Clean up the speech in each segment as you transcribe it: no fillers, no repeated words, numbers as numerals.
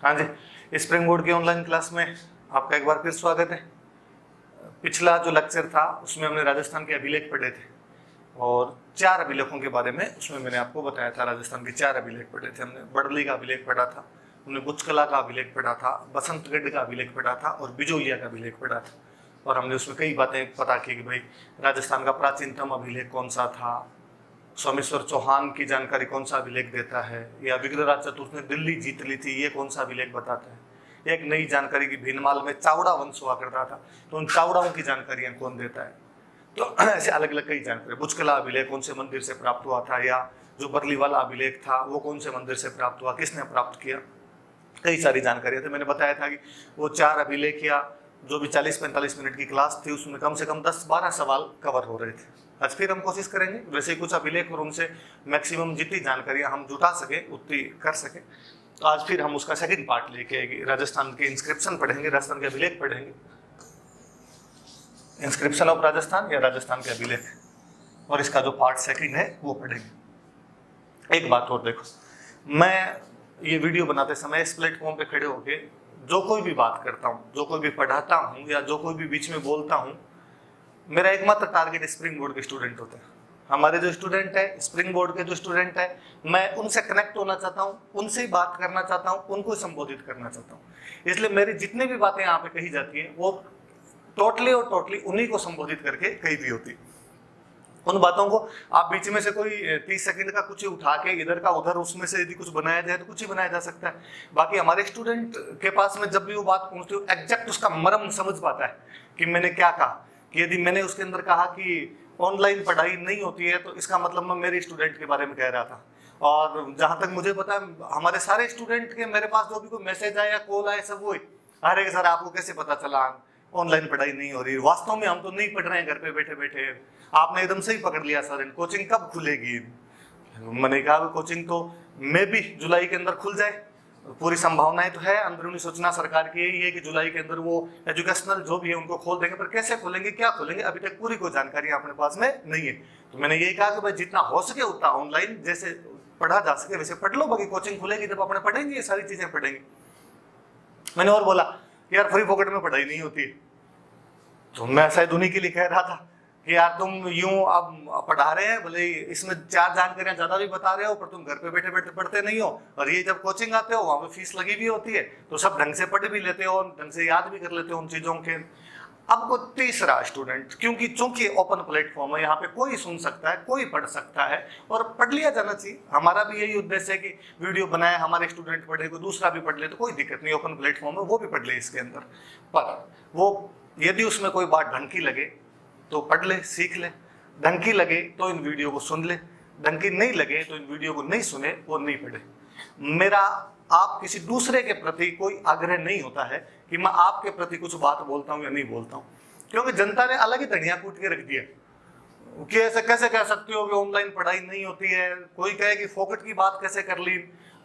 हाँ जी, spring board की online class में आपका एक बार फिर स्वागत है। पिछला जो लेक्चर था उसमें हमने राजस्थान के अभिलेख पढ़े थे और 4 अभिलेखों के बारे में उसमें मैंने आपको बताया था। राजस्थान के 4 अभिलेख पढ़े थे हमने। बड़ली का अभिलेख पढ़ा था, हमने बुचकला का अभिलेख पढ़ा था, बसंतगढ़ का अभिलेख पढ़ा था और बिजोलिया का अभिलेख पढ़ा था। और हमने उसमें कई बातें पता की कि भाई राजस्थान का प्राचीनतम अभिलेख कौन सा था, सोमेश्वर चौहान की जानकारी कौन सा अभिलेख देता है, या विग्रहराज चतुर्थ ने दिल्ली जीत ली थी ये कौन सा अभिलेख बताता है। एक नई जानकारी की भीनमाल में चावड़ा वंश हुआ करता था, तो उन चावड़ाओं की जानकारियां कौन देता है। तो ऐसे अलग अलग कई जानकारी। बुचकला अभिलेख कौन से मंदिर से प्राप्त हुआ था, या जो बरली वाला अभिलेख था वो कौन से मंदिर से प्राप्त हुआ, किसने प्राप्त किया, कई सारी जानकारियां थी। मैंने बताया था कि वो 4 अभिलेख या जो भी 40-45 मिनट की क्लास थी उसमें कम से कम 10-12 सवाल कवर हो रहे थे। आज फिर हम कोशिश करेंगे वैसे ही कुछ अभिलेख और उनसे मैक्सिमम जितनी जानकारियां हम जुटा सके उतनी कर सके। तो आज फिर हम उसका सेकंड पार्ट लेके आएंगे। राजस्थान के इंस्क्रिप्शन पढ़ेंगे, राजस्थान के अभिलेख पढ़ेंगे, इंस्क्रिप्शन ऑफ राजस्थान या राजस्थान के अभिलेख, और इसका जो पार्ट सेकंड है वो पढ़ेंगे। एक बात और देखो, मैं ये वीडियो बनाते समय इस प्लेटफॉर्म पे खड़े होके जो कोई भी बात करता हूँ, जो कोई भी पढ़ाता हूँ या जो कोई भी बीच में बोलता हूँ, मेरा एकमात्र टारगेट स्प्रिंग बोर्ड के स्टूडेंट होते हैं। हमारे जो स्टूडेंट है, स्प्रिंग बोर्ड के जो स्टूडेंट है, मैं उनसे कनेक्ट होना चाहता हूँ, उनसे ही बात करना चाहता हूँ, उनको संबोधित करना चाहता हूँ। इसलिए मेरी जितनी भी बातें यहाँ पे कही जाती है वो टोटली और टोटली उन्हीं को संबोधित करके कही भी होती है। उन बातों को आप बीच में से कोई 30 सेकंड का कुछ उठा के इधर का उधर उसमें से यदि कुछ बनाया जाए तो कुछ ही बनाया जा सकता है। बाकी हमारे स्टूडेंट के पास में जब भी वो बात पहुंचती है एग्जैक्ट उसका मर्म समझ पाता है कि मैंने क्या कहा। कि यदि मैंने उसके अंदर कहा कि ऑनलाइन पढ़ाई नहीं होती है तो इसका मतलब मैं मेरे स्टूडेंट के बारे में कह रहा था। और जहां तक मुझे पता है हमारे सारे स्टूडेंट के मेरे पास जो भी कोई मैसेज आया या कॉल आए सब वो अरे सर आपको कैसे पता चला ऑनलाइन पढ़ाई नहीं हो रही। वास्तव में हम तो नहीं पढ़ रहे हैं घर पे बैठे बैठे, आपने एकदम सही पकड़ लिया सर, कोचिंग कब खुलेगी। मैंने कहा कोचिंग तो मे भी जुलाई के अंदर खुल जाए, पूरी संभावनाएं तो है। अंदरूनी सूचना सरकार की यही है कि जुलाई के अंदर वो एजुकेशनल जो भी है उनको खोल देंगे, पर कैसे खोलेंगे क्या खोलेंगे अभी तक पूरी कोई जानकारी अपने पास में नहीं है। तो मैंने यही कहा कि भाई जितना हो सके उतना ऑनलाइन जैसे पढ़ा जा सके वैसे पढ़ लो, बाकी कोचिंग खुलेगी जब अपने पढ़ेंगे ये सारी चीजें पढ़ेंगे। मैंने और बोला यार फ्री पॉकेट में पढ़ाई नहीं होती, तो मैं शायद उन्हीं के लिए कह रहा था कि यार तुम यूं अब पढ़ा रहे हैं, भले इसमें 4 जानकारियां ज्यादा भी बता रहे हो पर तुम घर पे बैठे बैठे पढ़ते नहीं हो, और ये जब कोचिंग आते हो वहां पे फीस लगी भी होती है तो सब ढंग से पढ़ भी लेते हो, ढंग से याद भी कर लेते हो उन चीजों के। अब वो तीसरा स्टूडेंट, क्योंकि चूंकि ओपन प्लेटफॉर्म है यहाँ पे कोई सुन सकता है, कोई पढ़ सकता है और पढ़ लिया जाना चाहिए। हमारा भी यही उद्देश्य है कि वीडियो बनाए, हमारे स्टूडेंट पढ़े, कोई दूसरा भी पढ़ ले तो कोई दिक्कत नहीं, ओपन प्लेटफॉर्म है वो भी पढ़ ले इसके अंदर। पर वो यदि उसमें कोई बात ढंग की लगे तो पढ़ ले, सीख ले, ढंग की लगे तो इन वीडियो को सुन ले, ढंग की नहीं लगे तो इन वीडियो को नहीं सुने और नहीं पढ़े। मेरा आप किसी दूसरे के प्रति कोई आग्रह नहीं होता है कि मैं आपके प्रति कुछ बात बोलता हूं या नहीं बोलता हूं, क्योंकि जनता ने अलग ही धनिया कूट के रख दिया कि ऐसे कैसे कह सकते हो कि ऑनलाइन पढ़ाई नहीं होती है, कोई कहे कि फोकट की बात कैसे कर ली।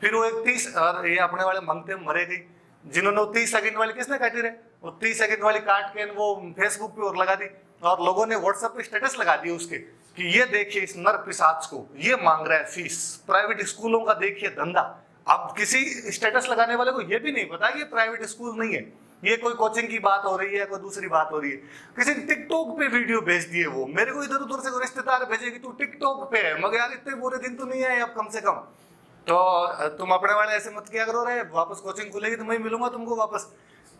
फिर वो 30 ये अपने वाले मांगते मरे गई, जिन्होंने 30 सेकंड वाली किसने काटी रहे, वो 30 सेकंड वाली काट के वो फेसबुक पे और लगा दी और लोगों ने व्हाट्सएप पे स्टेटस लगा दिए उसके कि ये देखिए इस नर पिशाच को, ये मांग रहा है फीस, प्राइवेट स्कूलों का देखिए धंधा। अब किसी स्टेटस लगाने वाले को ये भी नहीं पता कि ये प्राइवेट स्कूल नहीं है, ये कोई कोचिंग की बात हो रही है, कोई दूसरी बात हो रही है। किसी टिकटॉक पे वीडियो भेज दिए, वो मेरे को इधर उधर से रिश्तेदार भेजेगी तू टिकटॉक पे है, मगर यार इतने बुरे दिन तो नहीं आए अब कम से कम। तो तुम अपने वाले ऐसे मत किया करो रहे, वापस कोचिंग खुलेगी तो मैं मिलूंगा तुमको वापस।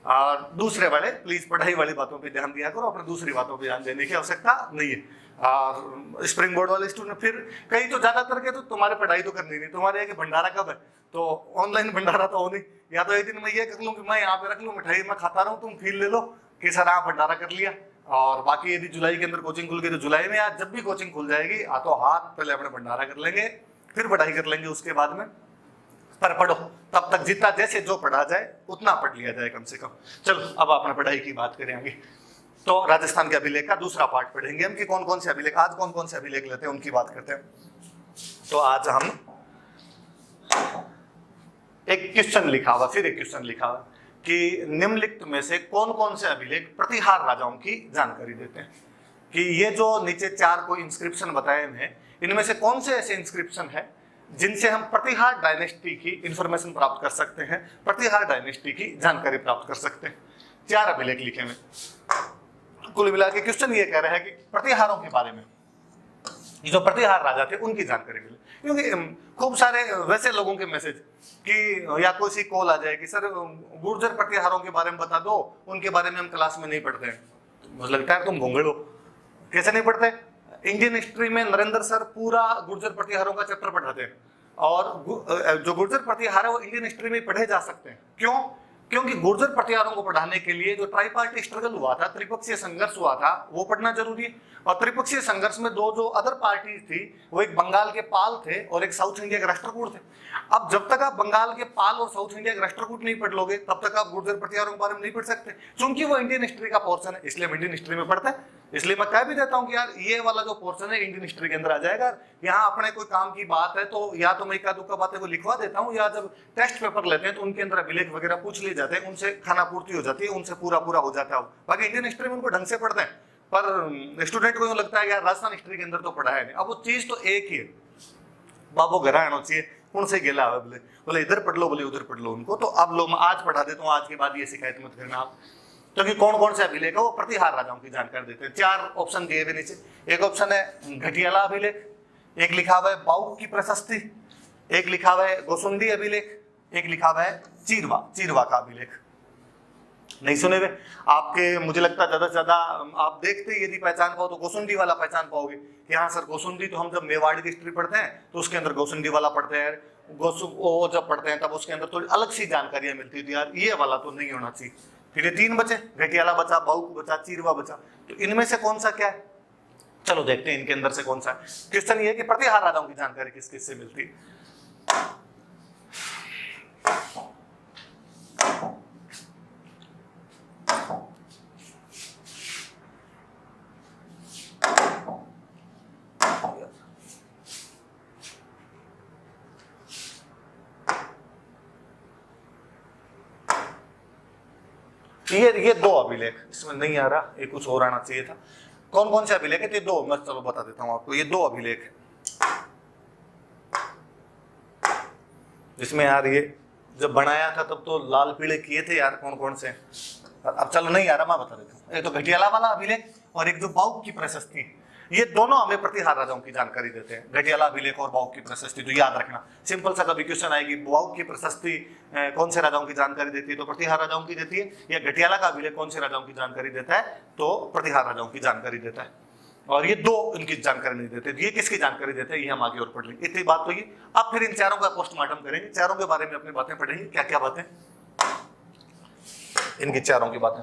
और दूसरे वाले प्लीज पढ़ाई वाली बातों पे ध्यान दिया करो, अपने दूसरी बातों पे ध्यान देने की आवश्यकता नहीं है। और स्प्रिंग बोर्ड वाले स्टूडेंट फिर कई तो ज्यादातर के तो तुम्हारे पढ़ाई तो करनी नहीं, तुम्हारे कि भंडारा कब है, तो ऑनलाइन भंडारा तो हो नहीं, या तो एक दिन मैं ये कर लूँ कि मैं यहाँ पे रख लूँ मिठाई मैं खाता रहूँ, तुम फील ले लो कि सर आप भंडारा कर लिया। और बाकी यदि जुलाई के अंदर कोचिंग खुल गई तो जुलाई में आज जब भी कोचिंग खुल जाएगी हाथों हाथ पहले अपने भंडारा कर लेंगे, फिर पढ़ाई कर लेंगे उसके बाद में। पर पढ़ो तब तक जितना जैसे जो पढ़ा जाए उतना पढ़ लिया जाए कम से कम। चलो अब अपने पढ़ाई की बात करेंगे, तो राजस्थान के अभिलेख का दूसरा पार्ट पढ़ेंगे हम कि कौन कौन से अभिलेख, आज कौन कौन से अभिलेख लेते हैं उनकी बात करते हैं। तो आज हम एक क्वेश्चन लिखा हुआ, फिर एक क्वेश्चन लिखा हुआ कि निम्नलिखित में से कौन कौन से अभिलेख प्रतिहार राजाओं की जानकारी देते हैं। कि ये जो नीचे 4 कोई इंस्क्रिप्शन बताए हैं इनमें से कौन से ऐसे इंस्क्रिप्शन है जिनसे हम प्रतिहार डायनेस्टी की इंफॉर्मेशन प्राप्त कर सकते हैं, प्रतिहार डायनेस्टी की जानकारी प्राप्त कर सकते हैं। 4 अभिलेख लिखे हुए। कुल मिला के क्वेश्चन ये कह रहा है कि प्रतिहारों के बारे में, ये जो प्रतिहार राजा थे उनकी जानकारी मिले, क्योंकि खूब सारे वैसे लोगों के मैसेज कि या कोई सी कॉल आ जाए कि सर गुर्जर प्रतिहारों के बारे में बता दो, उनके बारे में हम क्लास में नहीं पढ़ते हैं। मुझे लगता है तुम भोंगड़ हो, कैसे नहीं पढ़ते? इंडियन हिस्ट्री में नरेंद्र सर पूरा गुर्जर प्रतिहारों का चैप्टर पढ़ाते हैं, और जो गुर्जर प्रतिहार है वो इंडियन हिस्ट्री में पढ़े जा सकते हैं। क्यों? क्योंकि गुर्जर प्रतिहारों को पढ़ाने के लिए जो ट्राइपार्टी स्ट्रगल हुआ था, त्रिपक्षीय संघर्ष हुआ था, वो पढ़ना जरूरी है। और त्रिपक्षीय संघर्ष में दो जो अदर पार्टी थी, वो एक बंगाल के पाल थे और एक साउथ इंडिया के राष्ट्रकूट थे। अब जब तक आप बंगाल के पाल और साउथ इंडिया के राष्ट्रकूट नहीं पढ़ लोगे, तब तक आप गुर्जर प्रतिहारों के बारे में नहीं पढ़ सकते, क्योंकि वो इंडियन हिस्ट्री का पोर्शन है, इसलिए हम इंडियन हिस्ट्री में पढ़ते हैं। इसलिए मैं कह भी देता हूं कि यार ये वाला जो पोर्शन है इंडियन हिस्ट्री के अंदर आ जाएगा। यहाँ अपने कोई काम की बात है तो या तो मैं इक्का दुक्का बातें को लिखवा देता हूँ, या जब टेस्ट पेपर लेते हैं तो उनके अंदर अभिलेख वगैरह पूछ लिए जाते हैं, उनसे खाना पूर्ति हो जाती है, उनसे पूरा हो जाता है। बाकी इंडियन हिस्ट्री में उनको ढंग से पढ़ते हैं, पर स्टूडेंट को यूं लगता है यार राजस्थान हिस्ट्री के अंदर तो पढ़ा है नहीं। अब वो चीज तो एक ही है, बाबू घर आना चाहिए, कौन से गेला है बोले इधर पढ़ लो, बोले उधर पढ़ लो उनको। तो अब लो मैं आज पढ़ा देता हूँ, आज के बाद ये शिकायत मत करना आप। क्योंकि कौन कौन से अभिलेख है वो प्रतिहार राजाओं की जानकारी देते हैं। 4 ऑप्शन दिए हुए नीचे। एक ऑप्शन है घटियाला अभिलेख, एक लिखा हुआ है बाउक की प्रशस्ति, एक लिखा हुआ है गोसुंडी अभिलेख, एक लिखा हुआ है चीरवा का अभिलेख। नहीं सुने हुए आपके? मुझे लगता है ज्यादा से ज्यादा आप देखते यदि पहचान पाओ तो गोसुंडी वाला पहचान पाओगे कि हाँ सर गोसुंडी, तो हम जब मेवाड़ की हिस्ट्री पढ़ते हैं तो उसके अंदर गोसुंडी वाला पढ़ते हैं, वो जब पढ़ते हैं तब उसके अंदर थोड़ी अलग सी जानकारियां मिलती थी, यार ये वाला तो नहीं होना चाहिए। फिर ये 3 बचे, घटियाला बचा, बाउक बचा, चीरवा बचा। तो इनमें से कौन सा क्या है? चलो देखते हैं इनके अंदर से कौन सा है। क्वेश्चन ये है कि प्रतिहार राजाओं की जानकारी किस किस से मिलती है। ये 2 अभिलेख, इसमें नहीं आ रहा, ये कुछ और आना चाहिए था। कौन कौन से अभिलेख है? ये 2 मैं चलो बता देता हूं आपको। ये 2 अभिलेख है जिसमें यार ये जब बनाया था तब तो लाल पीले किए थे यार, कौन कौन से। अब चलो नहीं आ रहा, मैं बता देता हूँ। एक तो घटियाला वाला अभिलेख और एक जो बाउक की प्रशस्ति, ये दोनों हमें प्रतिहार राजाओं की जानकारी देते हैं। घटियाला अभिलेख और बाउक की प्रशस्ति, तो याद रखना। सिंपल सा कभी क्वेश्चन आएगी, बाउक की प्रशस्ति कौन से राजाओं की जानकारी देती है? तो प्रतिहार राजाओं की देती है। या घटियाला का अभिलेख कौन से राजाओं की जानकारी देता है? तो प्रतिहार राजाओं की जानकारी देता है। और ये 2 इनकी जानकारी नहीं देते। ये किसकी जानकारी देते हैं ये हम आगे और पढ़ लेंगे। इतनी बात तो ये। अब फिर इन चारों का पोस्टमार्टम करेंगे, चारों के बारे में अपनी बातें पढ़ेंगे, क्या क्या बातें, इनकी चारों की बातें।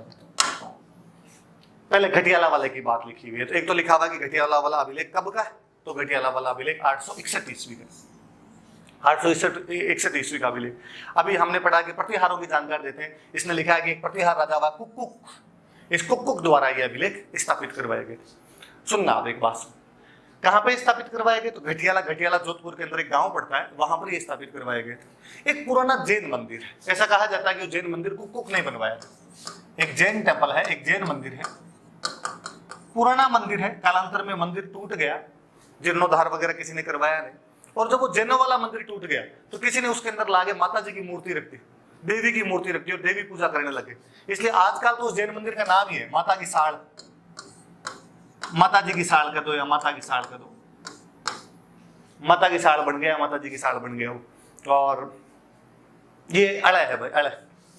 पहले घटियाला वाले की बात लिखी हुई है। तो एक तो लिखा हुआ कि घटियाला वाला अभिलेख कब का है? तो घटियाला वाला अभिलेख 861 ईस्वी का, 861 ईस्वी का अभिलेख। अभी हमने पढ़ा कि प्रतिहारों की जानकारी देते हैं। इसने लिखा है कि एक प्रतिहार राजा हुआ कुक्कुक, इस कुक्कुक द्वारा ये अभिलेख स्थापित करवाए गए। सुनना आप एक बात, कहां पे स्थापित करवाए गए? तो घटियाला जोधपुर के अंदर एक गांव पड़ता है, वहां पर ये स्थापित करवाए गए थे। एक पुराना जैन मंदिर है, ऐसा कहा जाता है कि जैन मंदिर कुक्कुक नहीं बनवाया था। एक जैन टेम्पल है, एक जैन मंदिर है, पुराना मंदिर है, कालांतर में मंदिर टूट गया, जीर्णोद्धार वगैरह किसी ने करवाया नहीं। और जब वो जैनों वाला मंदिर टूट गया तो किसी ने उसके अंदर लाके माता जी की मूर्ति रख दी, देवी की मूर्ति रख दी और देवी पूजा करने लगे। इसलिए आजकल तो उस जैन मंदिर का नाम ही है माता की साड़, माता जी की साड़ कर दो या माता की साड़ कर दो, माता की साड़ बन गया, माता जी की साड़ बन गया। और ये अड़ा है भाई, अड़ा।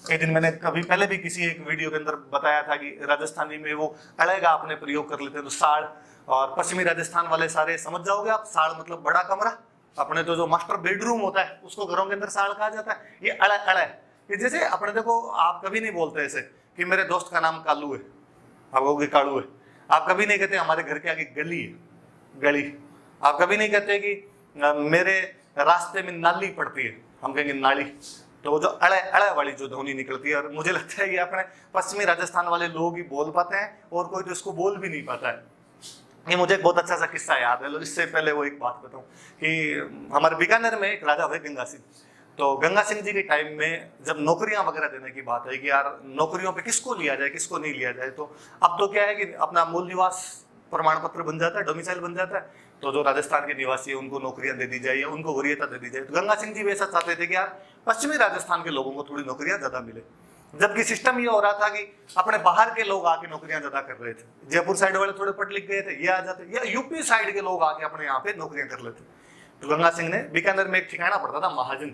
एक दिन मैंने कभी पहले भी किसी एक वीडियो के अंदर बताया था कि राजस्थानी में वो अड़े का आपने प्रयोग कर लेते हैं तो साड़। और पश्चिमी राजस्थान वाले सारे समझ जाओगे आप, साड़ मतलब बड़ा कमरा, अपने तो जो मास्टर बेडरूम होता है उसको घरों के अंदर साड़ कहा जाता है। ये अड़ा अड़ा है। ये जैसे अपने देखो, आप कभी नहीं बोलते ऐसे कि मेरे दोस्त का नाम कालू है, आप कहोगे कालू है। आप कभी नहीं कहते हमारे घर के आगे गली है, गली। आप कभी नहीं कहते कि मेरे रास्ते में नाली पड़ती है, हम कहेंगे नाली। तो वो जो अड़े अड़े वाली जो ध्वनि निकलती है, और मुझे लगता है ये अपने पश्चिमी राजस्थान वाले लोग ही बोल पाते हैं और कोई तो इसको बोल भी नहीं पाता है। ये मुझे एक बहुत अच्छा सा किस्सा याद है। इससे पहले वो एक बात बताऊं कि हमारे बीकानेर में एक राजा हुए गंगा सिंह। तो गंगा सिंह जी के टाइम में जब नौकरियां वगैरह देने की बात है कि यार नौकरियों पे किसको लिया जाए किसको नहीं लिया जाए, तो अब तो क्या है कि अपना मूल निवास प्रमाण पत्र बन जाता है, डोमिसाइल बन जाता है। तो जो राजस्थान के निवासी है उनको नौकरियां दे दी जाए या उनको वरीयता दे दी जाए। तो गंगा सिंह जी भी ऐसा चाहते थे कि यार पश्चिमी राजस्थान के लोगों को थोड़ी नौकरियां ज्यादा मिले, जबकि सिस्टम ये हो रहा था कि अपने बाहर के लोग आके नौकरियां ज्यादा कर रहे थे। जयपुर साइड वाले थोड़े पढ़ लिख गए थे, ये आ जाते, या यूपी साइड के लोग आके अपने यहाँ पे नौकरियां कर लेते। तो गंगा सिंह ने बीकानेर में एक ठिकाना पड़ता था महाजन,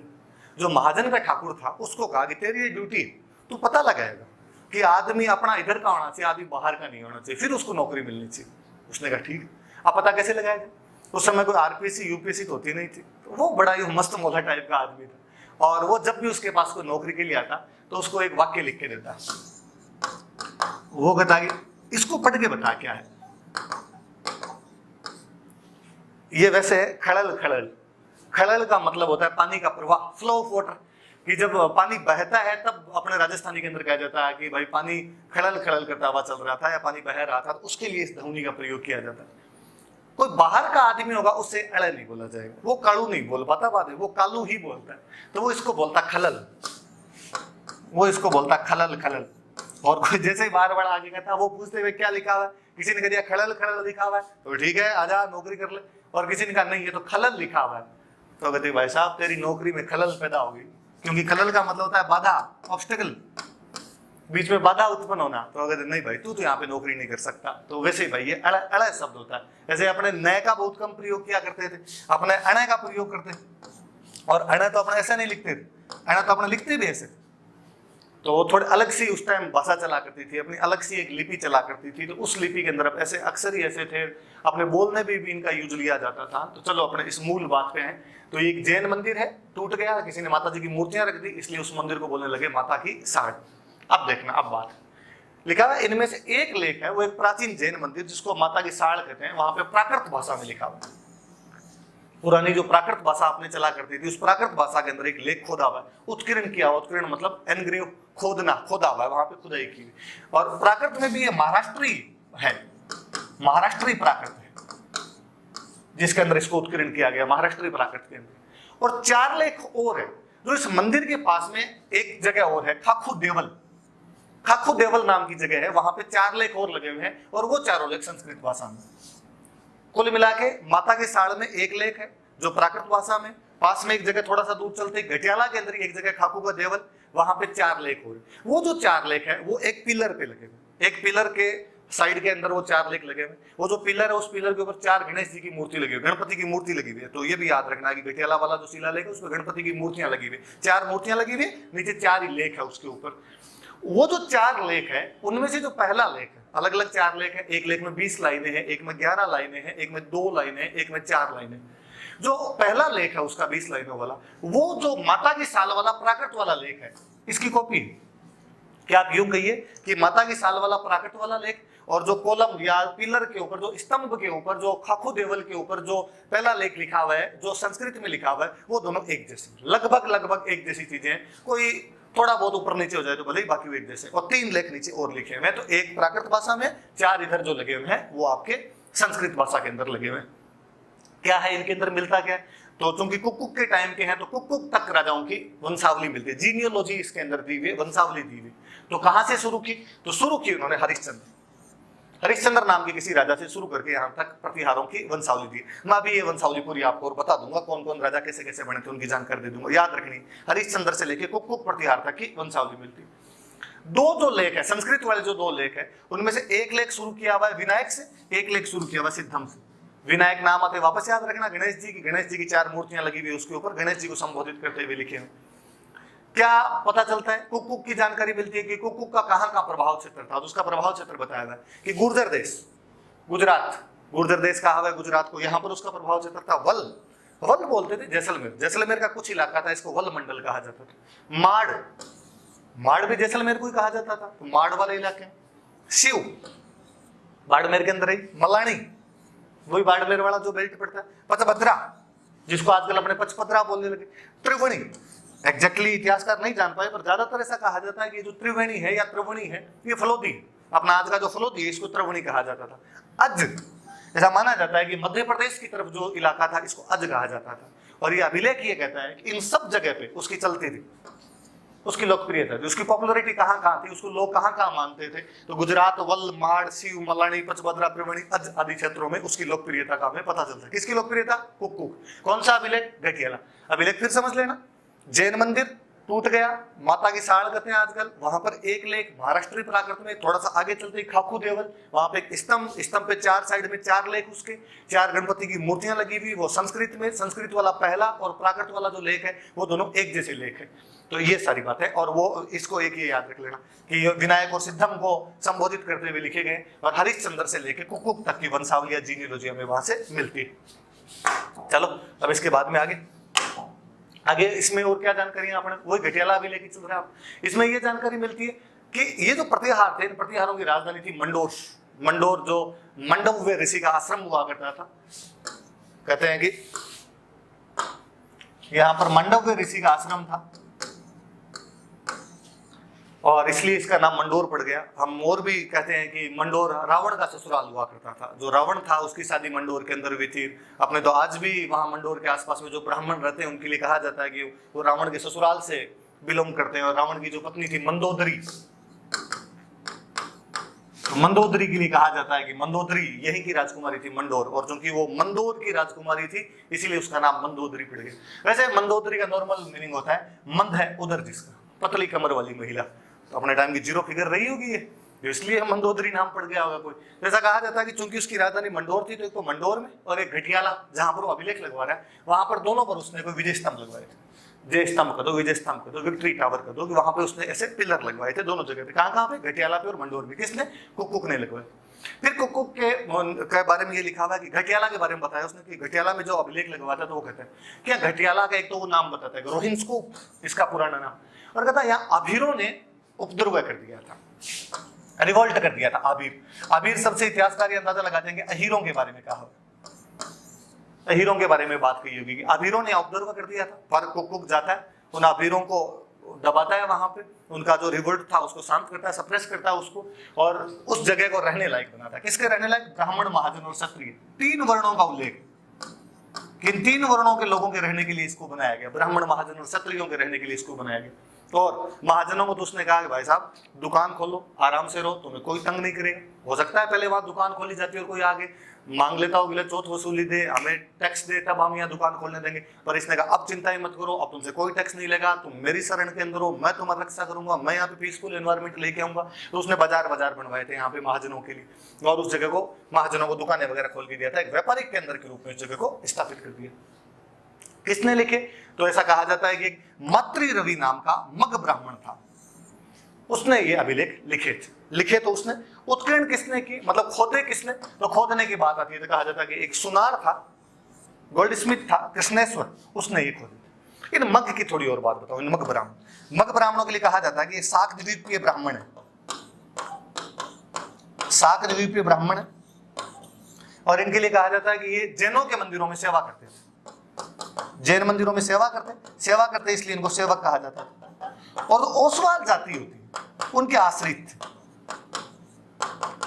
जो महाजन का ठाकुर था उसको कहा कि तेरी ये ड्यूटी, तू पता लगाएगा कि आदमी अपना इधर का होना चाहिए, आदमी बाहर का नहीं होना चाहिए, फिर उसको नौकरी मिलनी चाहिए। उसने कहा ठीक। अब पता कैसे लगाएगा? उस समय कोई आरपीएससी यूपीएससी तो होती नहीं थी, तो वो बड़ा ही मस्त मौला टाइप का आदमी था, और वो जब भी उसके पास कोई नौकरी के लिए आता तो उसको एक वाक्य लिख के देता। वो कहता कि इसको पढ़ के बता क्या है। ये वैसे है खड़ल खड़ल। खड़ल का मतलब होता है पानी का प्रवाह, फ्लो ऑफ वाटर, कि जब पानी बहता है तब अपने राजस्थानी के अंदर कहा जाता है कि भाई पानी खड़ल खड़ल करता हुआ चल रहा था या पानी बह रहा था, तो उसके लिए इस ध्वनि का प्रयोग किया जाता है। कोई बाहर का आदमी होगा उससे अड़े नहीं बोला जाएगा, वो कालू नहीं बोल पाता, बात है वो कालू ही बोलता है, तो वो इसको बोलता खलल, वो इसको बोलता खलल खलल। और कोई जैसे ही बार बार आगे कहता वो पूछते हुए क्या लिखा हुआ है, किसी ने कह दिया खलल खलल लिखा हुआ है तो ठीक है आजा नौकरी कर ले, और किसी ने कहा नहीं ये तो खलल लिखा हुआ है, तो कहते भाई साहब तेरी नौकरी में खलल पैदा होगी, क्योंकि खलल का मतलब होता है बाधा, ऑब्स्टेकल, बीच में बाधा उत्पन्न होना। तो अगर नहीं भाई तू तो यहाँ पे नौकरी नहीं कर सकता। तो वैसे ही भाई ये अड़ा अड़ा शब्द होता है। जैसे अपने नए का बहुत कम प्रयोग किया करते थे, अपने अणे का प्रयोग करते, और अणे तो अपने ऐसे नहीं लिखते थे, अणे तो अपने लिखते भी ऐसे। तो वो थोड़े अलग सी उस टाइम भाषा चला करती थी, अपनी अलग सी एक लिपि चला करती थी, तो उस लिपि के अंदर ऐसे अक्सर ही ऐसे थे, अपने बोलने में भी इनका यूज लिया जाता था। तो चलो अपने इस मूल बात पे हैं। तो ये एक जैन मंदिर है, टूट गया, किसी ने माता जी की मूर्तियां रख दी, इसलिए उस मंदिर को बोलने लगे माता की साड़। अब देखना, अब बात लिखा हुआ इनमें से एक लेख है, वो एक प्राचीन जैन मंदिर जिसको माता की साड़ कहते हैं, वहां पे प्राकृत भाषा में लिखा हुआ है। पुरानी जो प्राकृत भाषा आपने चला करती थी, उस प्राकृत भाषा के अंदर एक लेख खोदा हुआ है, उत्कीर्ण किया हुआ, उत्कीर्ण मतलब एनग्रेव, खोदना, खोदा हुआ है, वहां पे खुदाई की। और प्राकृत में भी ये महाराष्ट्री है, महाराष्ट्री प्राकृत है जिसके अंदर इसको उत्कीर्ण किया गया, महाराष्ट्री प्राकृत के अंदर। और 4 लेख और है जो इस मंदिर के पास में एक जगह और है, खाखू देवल, खाखू देवल नाम की जगह है, वहां पे 4 लेख और लगे हुए हैं, और वो चारों लेख संस्कृत भाषा में। कुल मिला के माता के साड़ में एक लेख है जो प्राकृत भाषा में, पास में एक जगह थोड़ा सा दूर चलते घटियाला के अंदर एक जगह खाखू का देवल, वहां पे 4 लेख और। वो जो 4 लेख है वो एक पिलर पे लगे हुए, एक पिलर के साइड के अंदर वो 4 लेख लगे हुए। वो जो पिलर है उस पिलर के ऊपर 4 गणेश जी की मूर्ति लगी हुई, गणपति की मूर्ति लगी हुई है। तो ये भी याद रखना कि घटियाला वाला जो शिलालेख है उसमें गणपति की मूर्तियां लगी हुई, 4 मूर्तियां लगी हुई, नीचे 4 ही लेख है उसके ऊपर। वो जो 4 लेख है उनमें से जो पहला लेख है, अलग अलग 4 लेख है, एक लेख में 20 लाइनें हैं, एक में 11 लाइनें हैं, एक में 2 लाइनें, एक में 4 लाइनें। जो पहला लेख है उसका 20 लाइनों वाला, वो जो माता की साल वाला प्राकृत वाला लेख है, इसकी कॉपी। क्या आप यूं कहिए कि माता की साल वाला प्राकृत वाला लेख और जो कॉलम या पिलर के ऊपर, जो स्तंभ के ऊपर, जो खाखू देवल के ऊपर जो पहला लेख लिखा हुआ है, जो संस्कृत में लिखा हुआ है, वो दोनों एक जैसे, लगभग लगभग एक जैसी चीजें हैं। कोई थोड़ा बहुत ऊपर नीचे हो जाए तो भले ही, बाकी एक जैसे। और 3 लेख नीचे और लिखे हुए हैं, तो एक प्राकृत भाषा में, 4 इधर जो लगे हुए हैं वो आपके संस्कृत भाषा के अंदर लगे हुए हैं। क्या है इनके अंदर मिलता क्या है? तो चूंकि कुक के टाइम के हैं तो कुक तक राजाओं की वंशावली मिलती है, जीनियोलॉजी इसके अंदर दी हुई, वंशावली दी हुई। तो कहां से शुरू की? तो शुरू की उन्होंने हरिश्चंद्र नाम के किसी राजा से शुरू करके यहाँ तक प्रतिहारों की वंशावली दी। मैं अभी ये वंशावली पूरी आपको और बता दूंगा, कौन कौन राजा कैसे कैसे बने थे उनकी जानकारी दे दूंगा, याद रखनी। हरिश्चंद्र से लेके कुक प्रतिहार तक की वंशावली मिलती। 2 जो लेख है संस्कृत वाले, जो 2 लेख है उनमें से एक लेख शुरू किया हुआ है विनायक से, एक लेख शुरू किया हुआ सिद्धम से। विनायक नाम आते वापस याद रखना, गणेश जी की 4 मूर्तियां लगी हुई, उसके ऊपर गणेश जी को संबोधित करते हुए लिखे हैं। क्या पता चलता है? कुक की जानकारी मिलती है कि कुक का कहां का प्रभाव क्षेत्र था, तो उसका प्रभाव क्षेत्र बताया है कि गुर्जर देश, गुजरात, गुर्जर देश कहा हुआ है गुजरात को, यहाँ पर उसका प्रभाव क्षेत्र था। वल बोलते थे जैसलमेर, जैसलमेर का कुछ इलाका था, इसको वल मंडल कहा जाता था। माड़ भी जैसलमेर को ही कहा जाता था, तो माड़ वाले इलाके। शिव बाड़मेर के अंदर ही, मलानी वही बाड़मेर वाला जो बेल्ट पड़ता है। पचभद्रा जिसको आजकल अपने पचपद्रा बोलने लगे। त्रिवेणी, एग्जैक्टली इतिहासकार नहीं जान पाए पर ज्यादातर ऐसा कहा जाता है कि जो त्रिवेणी है या त्रिवेणी है ये फलोदी, अपना आज का जो फलोदी है इसको त्रिवेणी कहा जाता था। अज ऐसा माना जाता है कि मध्य प्रदेश की तरफ जो इलाका था इसको अज कहा जाता था। और ये अभिलेख ये कहता है कि इन सब जगह पे उसकी चलती थी, उसकी लोकप्रियता थी, उसकी पॉपुलैरिटी कहाँ कहाँ थी, उसको लोग कहाँ कहाँ मानते थे, तो गुजरात, वल, माड़, सीव, मलानी, पचबदरा, त्रिवेणी आदि क्षेत्रों में उसकी लोकप्रियता का हमें पता चलता है। किसकी लोकप्रियता? कुक्कुक। कौन सा अभिलेख? घटियाला अभिलेख। फिर समझ लेना, जैन मंदिर टूट गया, माता की साड़ कहते हैं आजकल, वहां पर एक लेख महाराष्ट्रीय प्राकृत में, थोड़ा सा आगे चलते ही खाकू देवल, वहां पे एक स्तंभ पे 4 साइड में 4 लेख, उसके 4 गणपति की मूर्तियां लगी हुई, वो संस्कृत में, संस्कृत वाला पहला और प्राकृत वाला जो लेख है वो दोनों एक जैसे लेख है। तो ये सारी बात है, और वो इसको एक ये याद रख लेना कि विनायक और सिद्धम को संबोधित करते हुए लिखे गए, और हरिश्चंद्र से लेके कुक्कुक तक की वंशावली या जीनियोलॉजी हमें वहां से मिलती है। चलो अब इसके बाद में आगे इसमें और क्या जानकारी आपने, वही घटियाला अभिलेख ही चल रहा है। इसमें ये जानकारी मिलती है कि ये जो प्रतिहार थे, इन प्रतिहारों की राजधानी थी मंडोर। मंडोर जो मंडव्य ऋषि का आश्रम हुआ करता था, कहते हैं कि यहाँ पर मंडव्य ऋषि का आश्रम था और इसलिए इसका नाम मंडोर पड़ गया। हम और भी कहते हैं कि मंडोर रावण का ससुराल हुआ करता था, जो रावण था उसकी शादी मंडोर के अंदर हुई थी। अपने तो आज भी वहां मंडोर के आसपास में जो ब्राह्मण रहते हैं उनके लिए कहा जाता है कि वो रावण के ससुराल से बिलोंग करते हैं। और रावण की जो पत्नी थी मंदोदरी, तो मंदोदरी के लिए कहा जाता है कि मंदोदरी यही की राजकुमारी थी मंडोर, और चूंकि वो मंदोर की राजकुमारी थी इसीलिए उसका नाम मंदोदरी पड़ गया। वैसे मंदोदरी का नॉर्मल मीनिंग होता है मंद है उदर जिसका, पतली कमर वाली महिला। तो अपने टाइम की 0 फिगर रही होगी ये, तो इसलिए मंदोदरी नाम पड़ गया होगा कोई। तो ऐसा कहा जाता है कि चूंकि उसकी राजधानी मंडोर थी, तो एक तो मंडोर में और एक घटियाला जहां पर वो अभिलेख लगवा रहा है, वहां पर दोनों पर उसने कोई विजय स्तंभ लगवाए थे। जय स्तंभ कर दो, विजय स्तंभ कर दो, विक्ट्री टावर कर दो, कि वहां पे उसने ऐसे पिलर लगवाए थे दोनों जगह पे। कहां पे? घटियाला पे और मंडोर में। किसने? कुक्कुक ने लगवाए। फिर कुक्कुक के बारे में ये लिखा हुआ है कि घटियाला के बारे में बताया उसने कि घटियाला में जो अभिलेख लगवाता तो वो कहता है क्या घटियाला का एक तो वो नाम बताता है रोहिंस्कूप, इसका पुराना नाम, और कहता है यहाँ अभीरों ने उपद्रव कर दिया था, रिवोल्ट कर दिया था। आबिर सबसे इतिहासकार अंदाजा लगा देंगे अहीरों के बारे में कहा, अहीरों के बारे में बात कही होगी कि अहीरों ने उपद्रव कर दिया था। पर कुक्कुक जाता है, उन अहीरों को दबाता है, वहां पे उनका जो रिवोल्ट था उसको शांत करता है, सप्रेस करता है उसको, और उस जगह को रहने लायक बनाता है। किसके रहने लायक? ब्राह्मण, महाजन और क्षत्रिय, 3 वर्णों का उल्लेख। किन 3 वर्णों के लोगों के रहने के लिए इसको बनाया गया? ब्राह्मण, महाजन और क्षत्रियों के रहने के लिए इसको बनाया गया। और महाजनों को तो उसने कहा कि भाई साहब दुकान खोलो, आराम से रहो, तुम्हें कोई तंग नहीं करेगा। हो सकता है पहले वहां दुकान खोली जाती है और कोई आगे मांग लेता हो, गिले चौथ वसूली दे, हमें टैक्स दे, तब हम यहाँ दुकान खोलने देंगे। पर इसने कहा अब चिंता ही मत करो, अब तुमसे कोई टैक्स नहीं लेगा, तुम मेरी शरण के अंदर हो, मैं तुम्हारी रक्षा करूंगा, मैं यहाँ पे पीसफुल एनवायरमेंट लेके आऊंगा। तो उसने बाजार बनवाए थे यहाँ पे महाजनों के लिए, और उस जगह को महाजनों को दुकानें वगैरह खोल के दिया था, एक व्यापारिक केंद्र के रूप में उस जगह को स्थापित कर दिया। किसने लिखे? तो ऐसा कहा जाता है कि मातृ रवि नाम का मग ब्राह्मण था, उसने ये अभिलेख लिखे तो उसने उत्कीर्ण किसने की, मतलब खोदे किसने? तो खोदने की बात आती है तो कहा जाता है कि एक सुनार था, गोल्ड स्मिथ था, कृष्णेश्वर, उसने ये खोदे। इन मग की थोड़ी और बात बताओ। इन मग ब्राह्मणों के लिए कहा जाता है कि शाक द्वीपीय ब्राह्मण है, शाक द्वीपीय ब्राह्मण है, और इनके लिए कहा जाता है कि ये जैनों के मंदिरों में सेवा करते थे, जैन मंदिरों में सेवा करते इसलिए इनको सेवक कहा जाता है। और ओसवाल जाति होती है उनके आश्रित थे,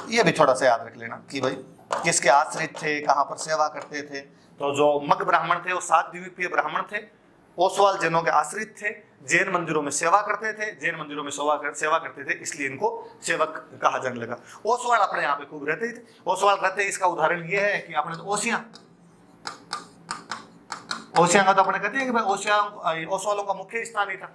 ये भी थोड़ा सा याद रख लेना कि भाई किसके आश्रित थे, कहां पर सेवा करते थे। तो जो मग ब्राह्मण थे वो 7 द्वीपीय ब्राह्मण थे, ओसवाल जैनों के आश्रित थे, जैन मंदिरों में सेवा करते थे, जैन मंदिरों में सेवा करते थे, इसलिए इनको सेवक कहा जाने लगा। ओसवाल अपने यहाँ पे खूब रहते थे। ओसवाल रहते, इसका उदाहरण ये है कि आपने तो ओसियां का तो अपने कहते हैं कि भाई ओसवालों का मुख्य स्थान ही था,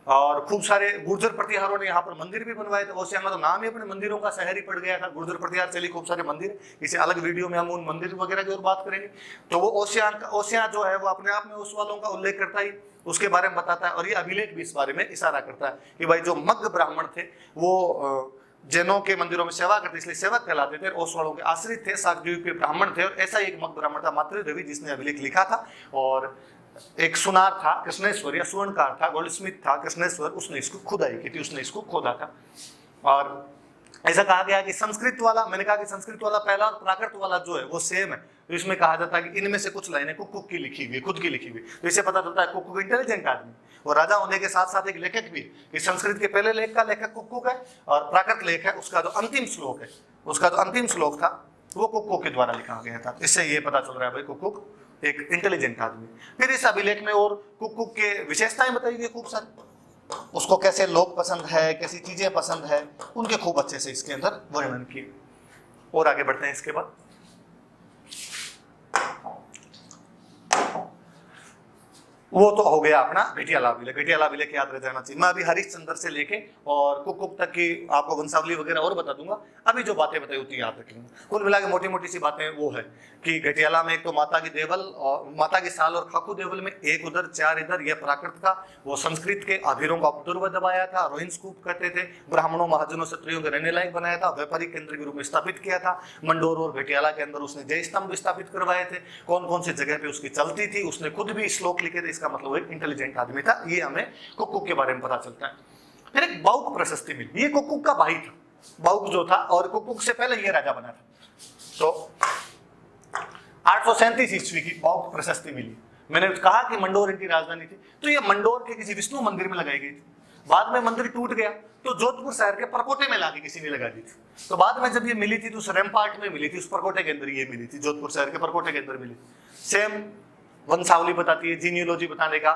और खूब सारे गुर्जर प्रतिहारों ने यहाँ पर मंदिर भी बनवाए थे। ओसियां का तो नाम ही अपने मंदिरों का शहर ही पड़ गया था। गुर्जर प्रतिहार चली खूब सारे मंदिर, इसे अलग वीडियो में हम उन मंदिर वगैरह की और बात करेंगे। तो वो ओसियां जो है वो अपने आप में ओसवालों का उल्लेख करता ही, उसके बारे में बताता है, और ये अभिलेख भी इस बारे में इशारा करता है कि भाई जो मग ब्राह्मण थे वो जैनों के मंदिरों में सेवा करते इसलिए सेवक कहलाते थे, ओसवालों के आश्रित थे, शाकद्वीप के ब्राह्मण थे। और ऐसा ही एक मग ब्राह्मण था मातृ रवि, जिसने अभिलेख लिखा था। और एक सुनार था कृष्णेश्वर, या सुवर्णकार था, गोल्ड स्मिथ था कृष्णेश्वर, उसने इसको खुदाई की थी, उसने इसको खोदा था। और ऐसा कहा गया कि संस्कृत वाला, मैंने कहा कि संस्कृत वाला पहला और प्राकृत वाला जो है वो सेम है। तो इसमें कहा जाता है कि इनमें से कुछ लाइनें कुक्कुक की लिखी हुई, खुद की लिखी हुई। तो इससे पता चलता है कुक्कुक इंटेलिजेंट आदमी, और राजा होने के साथ साथ एक लेखक भी। कि संस्कृत के पहले लेख का लेखक कुक्कुक है, और प्राकृत लेख है उसका जो अंतिम श्लोक था वो कुक्कुक के द्वारा लिखा गया था। इससे ये पता चल रहा है भाई कुक्कुक एक इंटेलिजेंट आदमी। फिर इस अभिलेख में और कुक्कुक के विशेषताएं बताई गई खूब सारी। उसको कैसे लोग पसंद है, कैसी चीजें पसंद है, उनके खूब अच्छे से इसके अंदर वर्णन किए। और आगे बढ़ते हैं इसके बाद। वो तो हो गया अपना घटियाला अभिलेख। घटियाला अभिलेख याद रह जाना चाहिए। मैं अभी हरिश्चंद्र से लेके और कुक तक की आपको वंशावली वगैरह और बता दूंगा। अभी जो बातें बताई होती याद रखेंगे। कुल मिला के मोटी मोटी सी बातें वो है कि घटियाला में एक तो माता की देवल और माता की साल और खाकू देवल में एक उधर चार इधर, यह प्राकृत का वो संस्कृत के आधीरों का उपद्रव दबाया था, रोहिंस कूप कहते थे, ब्राह्मणों महाजनों क्षत्रियों के रहने लायक बनाया था, व्यापारिक केंद्र के रूप में स्थापित किया था। मंडोर और घटियाला के अंदर उसने जय स्तंभ स्थापित करवाए थे। कौन कौन सी जगह पे उसकी चलती थी, उसने खुद भी श्लोक लिखे थे। इसका मतलब एक इंटेलिजेंट आदमी था। ये हमें कुक के बारे में पता चलता है। फिर एक बाउक प्रशस्ति मिली। ये कुक का भाई था, बाउक जो था, और कुक से पहले ये राजा बना था। तो 837 ईस्वी की बाउक प्रशस्ति मिली। मैंने कहा कि मंडोर इनकी राजधानी थी, तो ये मंडोर के किसी विष्णु मंदिर में लगाई गई थी। बाद में मंदिर टूट गया तो जोधपुर शहर के परकोटे में लाके किसी ने लगा दी थी। तो बाद में जब ये मिली थी तो उस रैम्पार्ट में मिली थी, उस परकोटे के अंदर ये मिली थी, जोधपुर शहर के परकोटे के अंदर मिली। सेम वंशावली बताती है, जीनियोलॉजी बताने का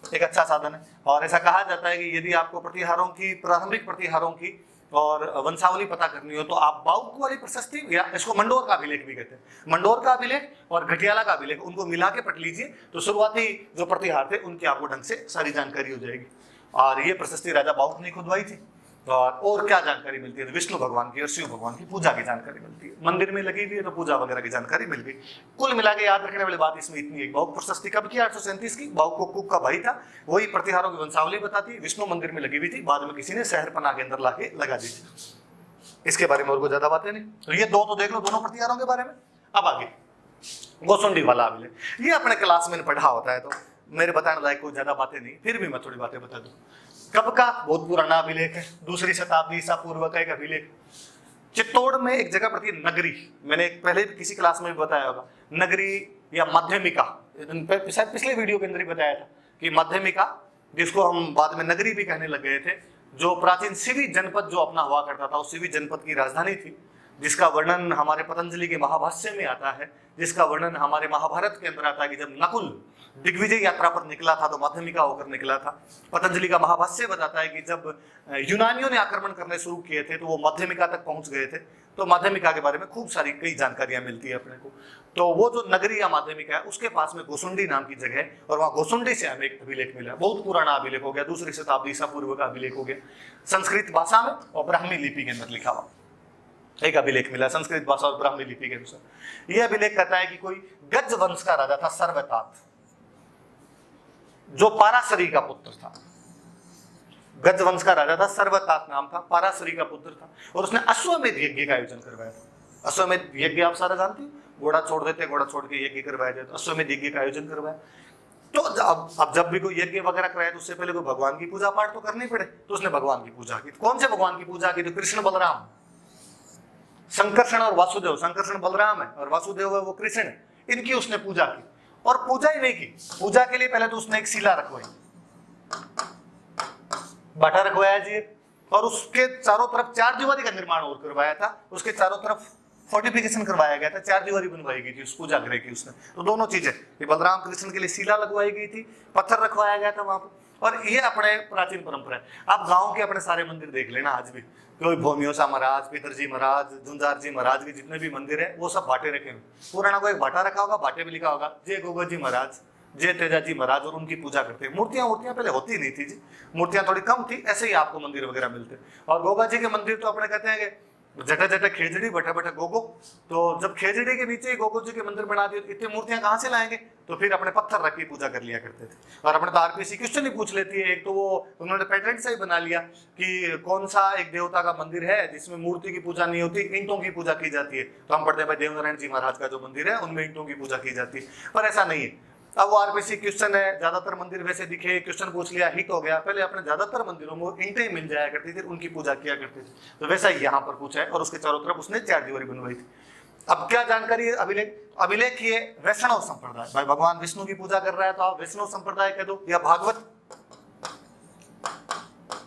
एक अच्छा साधन है। और ऐसा कहा जाता है कि यदि आपको प्रतिहारों की, प्रारंभिक प्रतिहारों की और वंशावली पता करनी हो तो आप बाउक वाली प्रशस्ति, या इसको मंडोर का अभिलेख भी कहते हैं, मंडोर का अभिलेख और घटियाला का अभिलेख, उनको मिला के पढ़ लीजिए तो शुरुआती जो प्रतिहार थे उनकी आपको ढंग से सारी जानकारी हो जाएगी। और ये प्रशस्ति राजा बाउक ने खुदवाई थी। और क्या जानकारी मिलती है? विष्णु भगवान की और शिव भगवान की पूजा की जानकारी मिलती है। मंदिर में लगी हुई है तो पूजा वगैरह की जानकारी मिल गई। कुल मिला के याद रखने वाली बात इसमें इतनी है। बाउक प्रशस्ति कब की? 837 की। बाउक कुक का भाई था, वही प्रतिहारों की वंशावली बताती है। विष्णु मंदिर में लगी हुई थी, बाद में किसी ने शहर पना के अंदर लाके लगा दी थी। इसके बारे में और कोई ज्यादा बातें नहीं। तो ये दो तो देख लो, दोनों प्रतिहारों के बारे में। अब आगे गोसुंडी वाला अभिलेख। ये अपने क्लास में पढ़ा होता है तो मेरे बताने लायक कोई ज्यादा बातें नहीं, फिर भी मैं थोड़ी बातें बता दूं। कब का? बहुत पुराना अभिलेख है, 2री शताब्दी ईसा पूर्व का एक अभिलेख। चित्तौड़ में एक जगह पड़ती है नगरी, मैंने पहले किसी क्लास में भी बताया होगा। नगरी या माध्यमिका, शायद पिछले वीडियो के अंदर ही बताया था कि माध्यमिका, जिसको हम बाद में नगरी भी कहने लग गए थे, जो प्राचीन सिवी जनपद जो अपना हुआ करता था, उस सिवी जनपद की राजधानी थी, जिसका वर्णन हमारे पतंजलि के महाभाष्य में आता है, जिसका वर्णन हमारे महाभारत के अंदर आता है कि जब नकुल दिग्विजय यात्रा पर निकला था तो माध्यमिका होकर निकला था। पतंजलि का महाभाष्य बताता है कि जब यूनानियों ने आक्रमण करने शुरू किए थे तो वो माध्यमिका तक पहुंच गए थे। तो माध्यमिका के बारे में खूब सारी कई जानकारियां मिलती है अपने को। तो वो जो नगरी या माध्यमिका है उसके पास में गोसुंडी नाम की जगह है, और वहां गोसुंडी से हमें एक अभिलेख मिला। बहुत पुराना अभिलेख हो गया, 2री शताब्दी ईसा पूर्व का अभिलेख हो गया। संस्कृत भाषा में और ब्राह्मी लिपि के अंदर लिखा हुआ एक अभिलेख मिला, संस्कृत भाषा और ब्राह्मी लिपि के अनुसार। यह अभिलेख कहता है कि कोई गज वंश का राजा था, सर्वतात, जो पाराशरी का पुत्र था। गज वंश का राजा था, सर्वतात नाम था, पाराशरी का पुत्र था, और उसने अश्वमेध यज्ञ का आयोजन करवाया था। अश्वमेध यज्ञ आप सारा जानते हो, घोड़ा छोड़ देते, घोड़ा छोड़ के यज्ञ करवाया जाए, तो अश्वमेध यज्ञ का आयोजन करवाया। तो अब जब भी कोई यज्ञ वगैरह कराया तो उससे पहले कोई भगवान की पूजा पाठ तो करनी पड़े, तो उसने भगवान की पूजा की। कौन से भगवान की पूजा की? तो कृष्ण बलराम, संकर्षण और वासुदेव। संकर्षण बलराम है और वासुदेव है वो कृष्ण है। इनकी उसने पूजा की। और पूजा ही नहीं की, पूजा के लिए पहले तो उसने एक शिला रखवाई, बाटा रखवाया जी, और उसके चारों तरफ 4 दीवारी का निर्माण और करवाया था। उसके चारों तरफ फोर्टिफिकेशन करवाया गया था, 4 दीवारी बनवाई गई थी उस पूजा गृह की उसने। तो दोनों चीजें, ये बलराम कृष्ण के लिए शिला लगवाई गई थी, पत्थर रखवाया गया था वहां पर। और ये अपने प्राचीन परंपरा है। आप गांव के अपने सारे मंदिर देख लेना, आज भी कोई भोमियोसा महाराज, पितरजी महाराज, झुंझार जी महाराज के जितने भी मंदिर है वो सब भाटे रखे हुए। पुराना कोई भाटा रखा होगा, भाटे में लिखा होगा जय गोगा जी महाराज, जय तेजा जी महाराज, और उनकी पूजा करते हैं। मूर्तियां पहले होती नहीं थी जी, मूर्तियां थोड़ी कम थी, ऐसे ही आपको मंदिर वगैरह मिलते। और गोगा जी के मंदिर तो अपने कहते हैं कि जटा जटा खेजड़ी बटा बटा गोगो। तो जब खेजड़ी के नीचे गोगो जी के मंदिर बना दिए तो इतनी मूर्तियां कहां से लाएंगे? तो फिर अपने पत्थर रख के पूजा कर लिया करते थे। और अपने तो आरपीसी क्वेश्चन ही पूछ लेती है, एक तो वो उन्होंने पैटर्न से ही बना लिया कि कौन सा एक देवता का मंदिर है जिसमें मूर्ति की पूजा नहीं होती, ईंटों की पूजा की जाती है। तो हम पढ़ते हैं भाई देवनारायण जी महाराज का जो मंदिर है उनमें ईंटों की पूजा की जाती है, पर ऐसा नहीं है। अब वो आरपीसी क्वेश्चन है, ज्यादातर मंदिर वैसे दिखे, क्वेश्चन पूछ लिया, हिट हो गया। पहले अपने ज्यादातर मंदिरों में ईंटें मिल जाया करती थी, उनकी पूजा किया करते थे। तो वैसा ही यहाँ पर पूछा है, और उसके चारों तरफ उसने 4 दीवारी बनवाई थी। अब क्या जानकारी है? अभिलेख ये वैष्णव संप्रदाय, भाई भगवान विष्णु की पूजा कर रहा है तो आप वैष्णव संप्रदाय कह दो, या भागवत,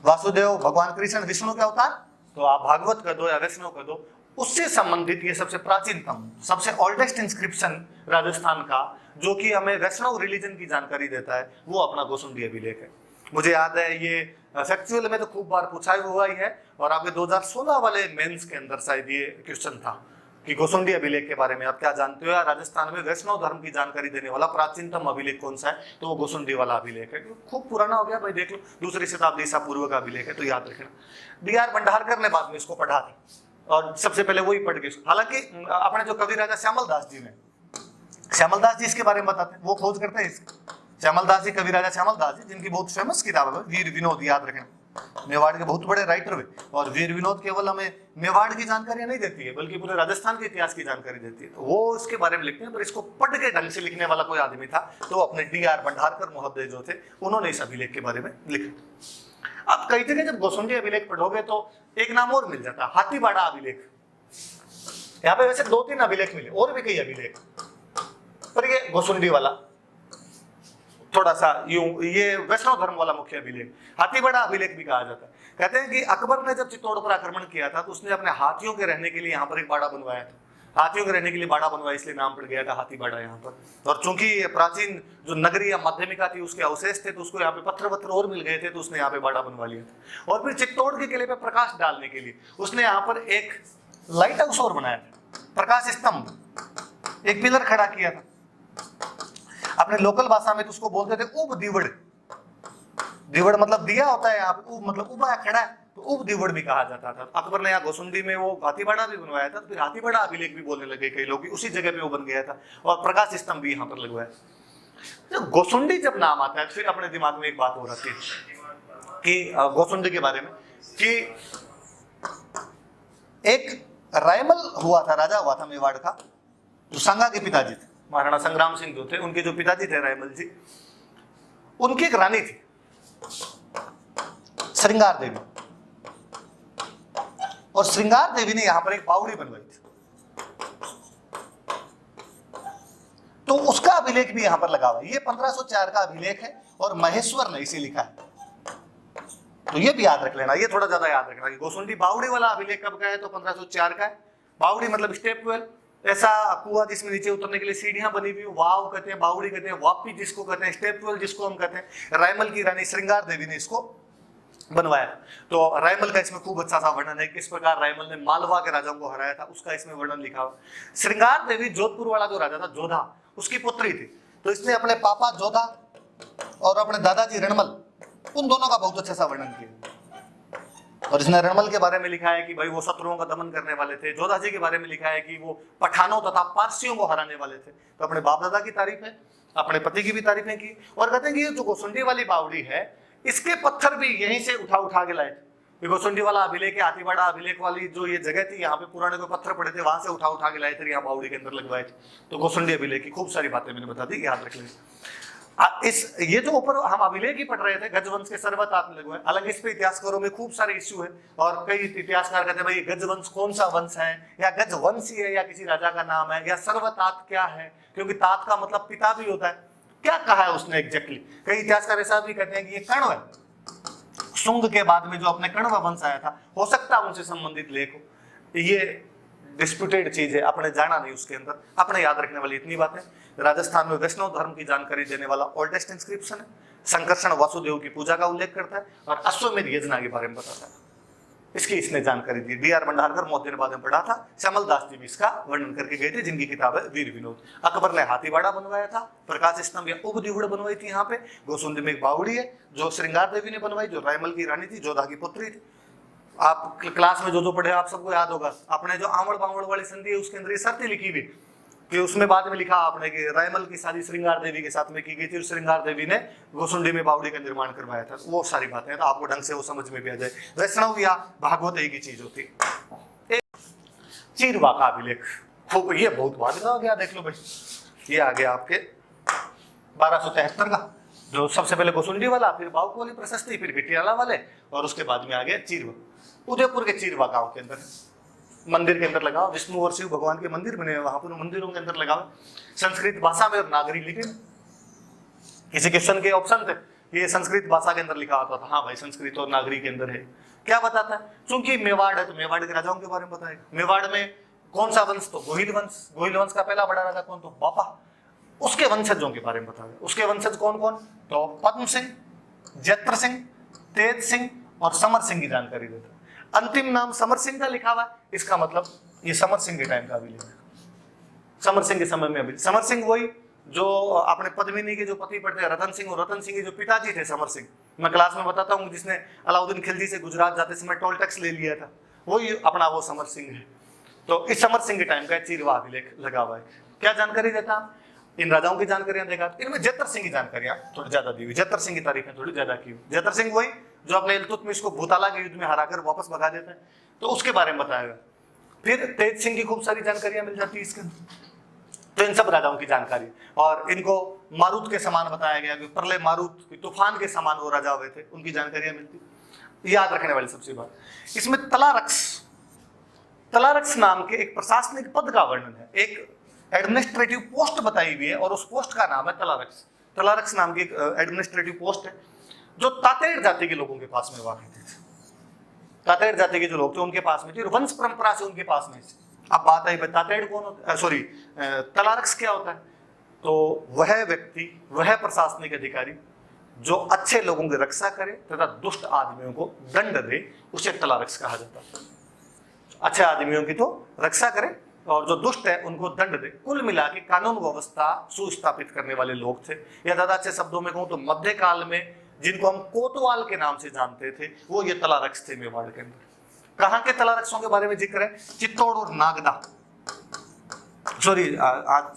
वासुदेव भगवान कृष्ण विष्णु के अवतार, तो आप भागवत कह दो या वैष्णव कह दो। उससे संबंधित ये सबसे प्राचीनतम, सबसे ओल्डेस्ट इंस्क्रिप्शन राजस्थान का, जो कि हमें वैष्णव रिलीजन की जानकारी देता है, वो अपना गोसुंडी अभिलेख है। मुझे याद है ये फैक्चुअल में तो खूब बार पूछा हुआ ही है, और आपके 2016 वाले मेंस के अंदर शायद ये क्वेश्चन था कि गोसुंडी अभिलेख के बारे में आप क्या जानते हो, या राजस्थान में वैष्णव धर्म की जानकारी देने वाला प्राचीनतम अभिलेख कौन सा है, तो वो गोसुंडी वाला अभिलेख है। खूब पुराना हो गया भाई, देख लो, दूसरी शताब्दी ईसा पूर्व का अभिलेख है, तो याद रखना। डी.आर. भंडारकर ने बाद में इसको पढ़ा था, और सबसे पहले वही पढ़ के, हालांकि अपने जो कवि राजा श्यामल दास जी ने, श्यामल दास जी इसके बारे में बताते हैं, वो खोज करते हैं श्यामल दास जी, कवि राजा श्यामल दास जी, जिनकी बहुत फेमस किताब है वीर विनोद, याद रखें, मेवाड़ के बहुत बड़े राइटर हुए। और वीर विनोद केवल हमें मेवाड़ की जानकारी नहीं देती है, बल्कि पूरे राजस्थान के इतिहास की जानकारी देती है, तो वो इसके बारे में लिखते हैं। पर इसको पढ़ के ढंग से लिखने वाला कोई आदमी था, तो अपने डी.आर. भंडारकर महोदय जो थे, उन्होंने इस अभिलेख के बारे में लिखा। अब कई जगह जब गोसुंडी अभिलेख पढ़ोगे तो एक नाम और मिल जाता है, हाथीबाड़ा अभिलेख। यहाँ पे वैसे 2-3 अभिलेख मिले, और भी कई अभिलेख, पर ये गोसुंडी वाला थोड़ा सा यूं, ये वैष्णव धर्म वाला मुख्य अभिलेख, हाथीबाड़ा अभिलेख भी कहा जाता है। कहते हैं कि अकबर ने जब चित्तौड़ पर आक्रमण किया था, तो उसने अपने हाथियों के रहने के लिए यहाँ पर एक बाड़ा बनवाया था। हाथियों के रहने के लिए बाड़ा बनवाया, इसलिए नाम पड़ गया था हाथीबाड़ा यहाँ पर। और चूंकि प्राचीन जो नगरी या माध्यमिका थी उसके अवशेष थे, तो उसको यहाँ पे पत्थर वत्थर और मिल गए थे, तो उसने यहाँ पे बाड़ा बनवा लिया था। और फिर चित्तौड़ के किले पे प्रकाश डालने के लिए उसने यहाँ पर एक लाइट हाउस और बनाया था, प्रकाश स्तंभ, एक पिलर खड़ा किया था। अपने लोकल भाषा में तो उसको बोलते थे उब दीवड़। दीवड़ मतलब दिया होता है, यहाँ पे उब मतलब उबा खड़ा है, तो उब दीवड़ भी कहा जाता था। अकबर ने यहाँ गोसुंडी में वो हाथीबाड़ा भी बनवाया था, तो फिर हाथीबाड़ा अभिलेख भी बोलने लगे कई लोग, उसी जगह पे वो बन गया था, और प्रकाश स्तंभ भी यहाँ पर लगवाया। तो गोसुंडी जब नाम आता है, फिर अपने दिमाग में एक बात हो रही है कि गोसुंडी के बारे में, कि एक रायमल हुआ था, राजा हुआ था मेवाड़ का, जो संगा के पिताजी थे, महाराणा संग्राम सिंह जो थे, उनके जो पिताजी थे रायमल जी, उनकी एक रानी थी श्रृंगार देवी, और श्रृंगार देवी ने यहां पर एक बावड़ी बनवाई थी, तो उसका अभिलेख भी यहां पर लगा हुआ है। ये 1504 का अभिलेख है, और महेश्वर ने इसे लिखा है, तो ये भी याद रख लेना, ये थोड़ा ज्यादा याद रखना कि गोसुंडी बावड़ी वाला अभिलेख कब का है, तो 1504 का है। बावड़ी मतलब स्टेप वेल, ऐसा कुआं जिसमें नीचे उतरने के लिए सीढ़ियां बनी हुई, वाव कहते हैं, बावड़ी कहते हैं, वापी जिसको कहते हैं, स्टेप वेल जिसको हम कहते हैं। रायमल की रानी श्रृंगार देवी ने इसको बनवाया। तो रायमल का इसमें खूब अच्छा सा वर्णन है, किस प्रकार रायमल ने मालवा के राजाओं को हराया था, उसका इसमें वर्णन लिखा हुआ। श्रृंगार देवी जोधपुर वाला जो राजा था जोधा, उसकी पुत्री थी, तो इसने अपने पापा जोधा और अपने दादाजी रणमल, उन दोनों का बहुत अच्छा सा वर्णन किया। और इसने रणमल के बारे में लिखा है कि भाई वो शत्रुओं का दमन करने वाले थे। जोधा जी के बारे में लिखा है कि वो पठानों तथा पारसियों को हराने वाले थे। तो अपने बाप दादा की तारीफ है, अपने पति की भी तारीफें की, और कहते हैं कि ये जो गोसुंडी वाली बावड़ी है, इसके पत्थर भी यहीं से उठा के लाए थे। गोसुंडी वाला अभिलेख, हाथीबाड़ा अभिलेख वाली जो ये जगह थी, यहाँ पे पुराने को पत्थर पड़े थे, वहां से उठा के लाए थे, यहाँ बावड़ी के अंदर लगवाए थे। तो गोसुंडी अभिलेख की खूब सारी बातें मैंने बता दी, याद रख लेंगे। ये जो ऊपर हम अभिलेख ही पढ़ रहे थे, गजवंश के सर्वतात लगवाए, हालांकि इस पे इतिहासकारों में खूब सारे इश्यू है, और कई इतिहासकार कहते हैं भाई गजवंश कौन सा वंश है, या गजवंशी है, या किसी राजा का नाम है, या सर्वतात क्या है, क्योंकि तात का मतलब पिता भी होता है, क्या कहा है उसने एग्जैक्टली। कई इतिहासकार ऐसा भी कहते हैं कि ये कण्व है, शुंग के बाद में जो अपने कण्व वंश आया था, हो सकता है उनसे संबंधित लेख हो। ये डिस्प्यूटेड चीज है, आपने जाना नहीं उसके अंदर। आपने याद रखने वाली इतनी बातें, राजस्थान में वैष्णव धर्म की जानकारी देने वाला ओल्डेस्ट इंस्क्रिप्शन है, संकर्षण वासुदेव की पूजा का उल्लेख करता है, और अश्वमेध यज्ञ के बारे में बताता है। इसकी इसने जानकारी दी। डी.आर. भंडारकर महोदय ने बाद में पढ़ा था, श्यामल दास जी भी इसका वर्णन करके गए थे, जिनकी किताब है वीर विनोद। अकबर ने हाथीबाड़ा बनवाया था, प्रकाश स्तंभ या उब दीवड़ बनवाई थी यहाँ पे। गोसुंडी में एक बावड़ी है जो श्रृंगार देवी ने बनवाई, जो रायमल की रानी थी, जोधा की पुत्री थी। आप क्लास में जो पढ़े आप सबको याद होगा, आपने जो आंवड़ बावड़ वाली संधि है उसके अंदर ये शर्त लिखी हुई कि उसमें बाद में लिखा आपने कि रायमल की शादी श्रृंगार देवी के साथ में की गई थी, और श्रृंगार देवी ने गोसुंडी में बावड़ी का निर्माण करवाया था। वो सारी बातें तो आपको ढंग से वो समझ में भी आ जाए। वैष्णव या भागवत एक ही चीज होती। चीरवा का अभिलेख खूब, ये बहुत बाद का हो गया, देख लो भाई, ये आ गया आपके 1273 का, जो सबसे पहले गोसुंडी वाला, फिर बाउक वाली प्रशस्ति, फिर घटियाला वाले, और उसके बाद में आ गया चीरवा। उदयपुर के चीरवा गांव के अंदर मंदिर के अंदर लगा, विष्णु और शिव भगवान के मंदिर बने हुए, वहां पर मंदिरों के अंदर लगा, संस्कृत भाषा में और नागरी लिखे। किसी क्वेश्चन के ऑप्शन थे, ये संस्कृत भाषा के अंदर लिखा होता था, हाँ भाई संस्कृत और नागरी के अंदर है। क्या बताता है, चूंकि मेवाड़ है तो मेवाड़ के राजाओं के बारे में बताएगा। मेवाड़ में कौन सा वंश, तो गोहिल वंश। गोहिल वंश का पहला बड़ा राजा कौन, तो बापा। उसके वंशजों के बारे में बताएगा। उसके वंशज कौन कौन, तो पद्म सिंह, जत्र सिंह, तेज सिंह और समर सिंह की जानकारी देता है। अंतिम नाम समर सिंह का लिखा हुआ है, इसका मतलब ये समर सिंह के टाइम का अभिलेख है। समर सिंह के समय में अभिलेख। समर सिंह वही जो अपने पद्मिनी के जो पति पड़ते रतन सिंह, और रतन सिंह के जो पिताजी थे समर सिंह, मैं क्लास में बताता हूँ, जिसने अलाउद्दीन खिलजी से गुजरात जाते समय टोल टैक्स ले लिया था, वही अपना वो समर सिंह है। तो इस समर सिंह के टाइम का चीरवा अभिलेख लगा हुआ है। क्या जानकारी देता है? इन राजाओं की जानकारियां देगा। इनमें जेतर सिंह की जानकारियां थोड़ी ज्यादा दी हुई, जेतर सिंह की तारीखें थोड़ी ज्यादा की हुई। जेतर सिंह वही जो अपने इल्तुतमिश को भूताला के युद्ध में हराकर वापस भगा देता है, तो उसके बारे में बताया। फिर तेज सिंह की खूब सारी जानकारियां मिल जाती है इसके अंदर। तो इन सब राजाओं की जानकारी, और इनको मारुत के समान बताया गया कि प्रलय मारुत तूफान के समान वो राजा हुए थे, उनकी जानकारियां मिलती। याद रखने वाली सबसे बात, इसमें तलारक्स नाम के एक प्रशासनिक पद का वर्णन है, एक एडमिनिस्ट्रेटिव पोस्ट बताई हुई है, और उस पोस्ट का नाम है तलारक्स। तलारक्स नाम की एक एडमिनिस्ट्रेटिव पोस्ट है जो तातेड़ जाति के लोगों के पास में वाक़ थी। तातेड़ जाति के जो लोग थे उनके पास में थी, वंश परंपरा से उनके पास में थी। अब बात आई तातेड़ कौन होता है, सॉरी तलारक्स क्या होता है? तो वह व्यक्ति, वह प्रशासनिक अधिकारी जो अच्छे लोगों की रक्षा करे तथा दुष्ट आदमियों को दंड दे, उसे तलारक्स कहा जाता है। अच्छे आदमियों की तो रक्षा करे और जो दुष्ट है उनको दंड दे। कुल मिला के कानून व्यवस्था सुस्थापित करने वाले लोग थे। या ज्यादा अच्छे शब्दों में कहूं तो मध्यकाल में जिनको हम कोतवाल के नाम से जानते थे, वो ये तलारक्स थे मेवाड़ के अंदर। कहाँ के तलारक्सों के बारे में जिक्र है? चित्तौड़ और नागदा, सॉरी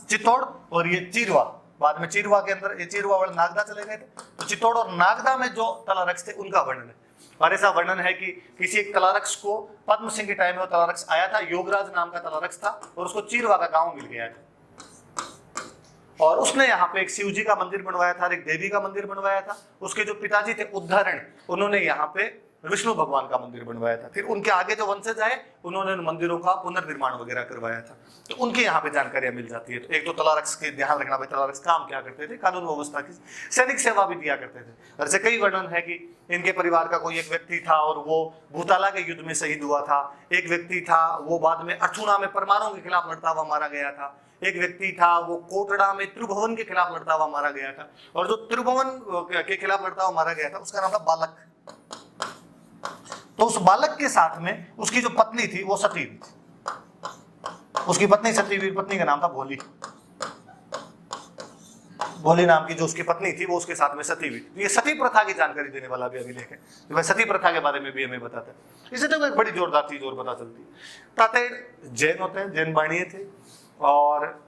चित्तौड़ और ये चीरवा, बाद में चीरवा के अंदर ये चीरवा वाले नागदा चले गए थे, तो चित्तौड़ और नागदा में जो तलारक्स थे उनका वर्णन है। और ऐसा वर्णन है कि किसी एक तलारक्स को पद्म सिंह के टाइम में तलारक्स आया था, योगराज नाम का तलारक्स था, और उसको चीरवा का गांव मिल गया था, और उसने यहाँ पे एक शिव जी का मंदिर बनवाया था, एक देवी का मंदिर बनवाया था। उसके जो पिताजी थे उद्धरण, उन्होंने यहाँ पे विष्णु भगवान का मंदिर बनवाया था। फिर उनके आगे जो वंशज आए उन्होंने उन मंदिरों का पुनर्निर्माण वगैरह करवाया था। तो उनके यहाँ पे जानकारियां मिल जाती है। तो एक तो तलारक्स के ध्यान रखना भाई, तलारक्स काम क्या करते थे? कानून व्यवस्था की सैनिक सेवा भी दिया करते थे। ऐसे कई वर्णन है कि इनके परिवार का कोई एक व्यक्ति था और वो भूताला के युद्ध में शहीद हुआ था। एक व्यक्ति था वो बाद में अर्थुणा में परमारों के खिलाफ लड़ता हुआ मारा गया था। एक व्यक्ति था वो कोटड़ा में त्रिभुवन के खिलाफ लड़ता हुआ मारा गया था। और जो त्रिभुवन के खिलाफ लड़ता हुआ मारा गया था उसका नाम था बालक। तो उस बालक के साथ में उसकी जो पत्नी थी वो सती थी। उसकी पत्नी सती, पत्नी का नाम था भोली। भोली नाम की जो उसकी पत्नी थी वो उसके साथ में सती हुई। ये सती प्रथा की जानकारी देने वाला भी अभिलेख है। तो सती प्रथा के बारे में भी हमें बताता है। इससे तो एक बड़ी जोरदार चीज और पता चलती है। तातेड़ जैन होते हैं, जैन बाणीय थे, और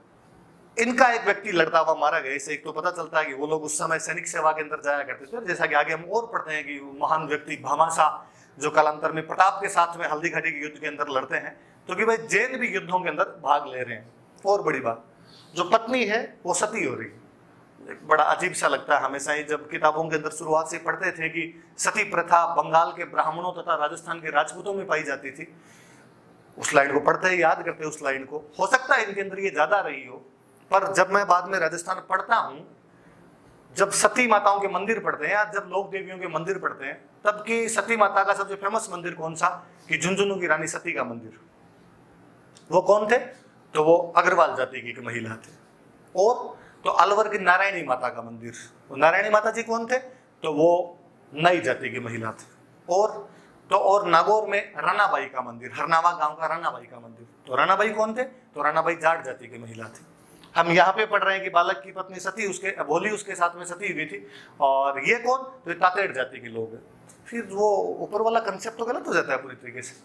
इनका एक व्यक्ति लड़ता हुआ मारा गया। इससे एक तो पता चलता है कि वो लोग उस समय सैनिक सेवा के अंदर जाया करते थे। जैसा कि आगे हम और पढ़ते हैं कि महान व्यक्ति भामाशाह जो कालांतर में प्रताप के साथ में हल्दी घाटी के युद्ध के अंदर लड़ते हैं, तो कि भाई जैन भी युद्धों के अंदर भाग ले रहे हैं। और बड़ी बात, जो पत्नी है वो सती हो रही है। बड़ा अजीब सा लगता है हमेशा ही जब किताबों के अंदर शुरुआत से पढ़ते थे कि सती प्रथा बंगाल के ब्राह्मणों तथा राजस्थान के राजपूतों में पाई जाती थी। उस लाइन को पढ़ते ही याद करते उस लाइन को, हो सकता है इनके अंदर ये ज्यादा रही हो, पर जब मैं बाद में राजस्थान पढ़ता हूँ, जब सती माताओं के मंदिर पढ़ते हैं या जब लोक देवियों के मंदिर पढ़ते हैं, तब की सती माता का सबसे फेमस मंदिर कौन सा? कि झुंझुनू की रानी सती का मंदिर। वो कौन थे? तो वो अग्रवाल जाति की एक महिला थे। और तो अलवर की नारायणी माता का मंदिर, नारायणी माता जी कौन थे? तो वो नई जाति की महिला थे। और नागौर में रानाबाई का मंदिर, हरनावा गांव का रानाबाई का मंदिर। तो रानाबाई कौन थे? तो रानाबाई जाट जाति की महिला थी। हम यहाँ पे पढ़ रहे हैं कि बालक की पत्नी सती, उसके भोली उसके साथ में सती हुई थी। और ये कौन? तो तातेड़ जाति के लोग हैं। फिर वो ऊपर वाला कंसेप्ट तो गलत हो जाता है पूरी तरीके से।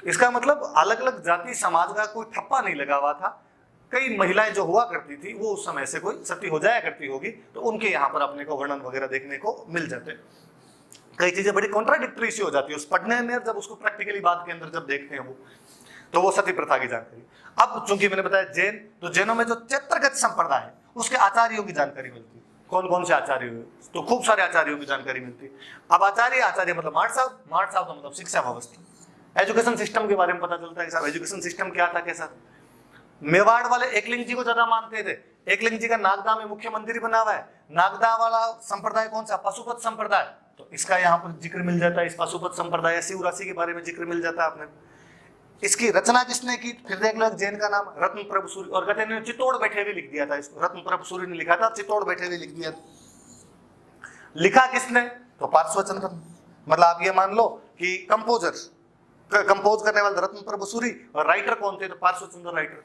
इसका मतलब अलग अलग जाति समाज का कोई ठप्पा नहीं लगा हुआ था। कई महिलाएं जो हुआ करती थी वो उस समय से कोई सती हो जाया करती होगी, तो उनके यहाँ पर अपने को वर्णन वगैरह देखने को मिल जाते। कई चीजें बड़ी कॉन्ट्राडिक्टरी सी हो जाती है उस पढ़ने में, जब उसको प्रैक्टिकली बात के अंदर जब देखते हैं तो वो सती प्रथा की जानकारी। अब चूंकि मैंने बताया जैन, तो जैनों में जो चैत्रगत संप्रदाय है उसके आचार्यों की जानकारी मिलती है। कौन कौन से आचार्य हुए? तो खूब सारे आचार्यों की जानकारी मिलती है। अब आचार्य मतलब मार्ट साहब तो मतलब शिक्षा व्यवस्था, एजुकेशन सिस्टम के बारे में पता चलता है कि साहब एजुकेशन सिस्टम क्या था, कैसा। मेवाड़ वाले एकलिंग जी को ज्यादा मानते थे। एकलिंग जी का नागदा में मुख्य मंदिर बना हुआ है। नागदा वाला संप्रदाय कौन सा? पशुपत संप्रदाय। तो इसका यहाँ पर जिक्र मिल जाता है। इस पशुपत संप्रदाय शिव राशि के बारे में जिक्र मिल जाता है आपने। इसकी रचना किसने की? फिर देख लो जैन का नाम रत्न प्रभु सूर्य, और कहते हैं चित्तौड़ बैठे हुए लिख दिया था इसको। रत्न प्रभु सूर्य ने लिखा था, चित्तौड़ बैठे हुए लिख दिया। लिखा किसने? तो पार्श्वचंद्र। मतलब आप ये मान लो कि कंपोज करने वाले रत्न प्रभु सूरी, और राइटर कौन थे? तो पार्श्वचंद्र राइटर थे।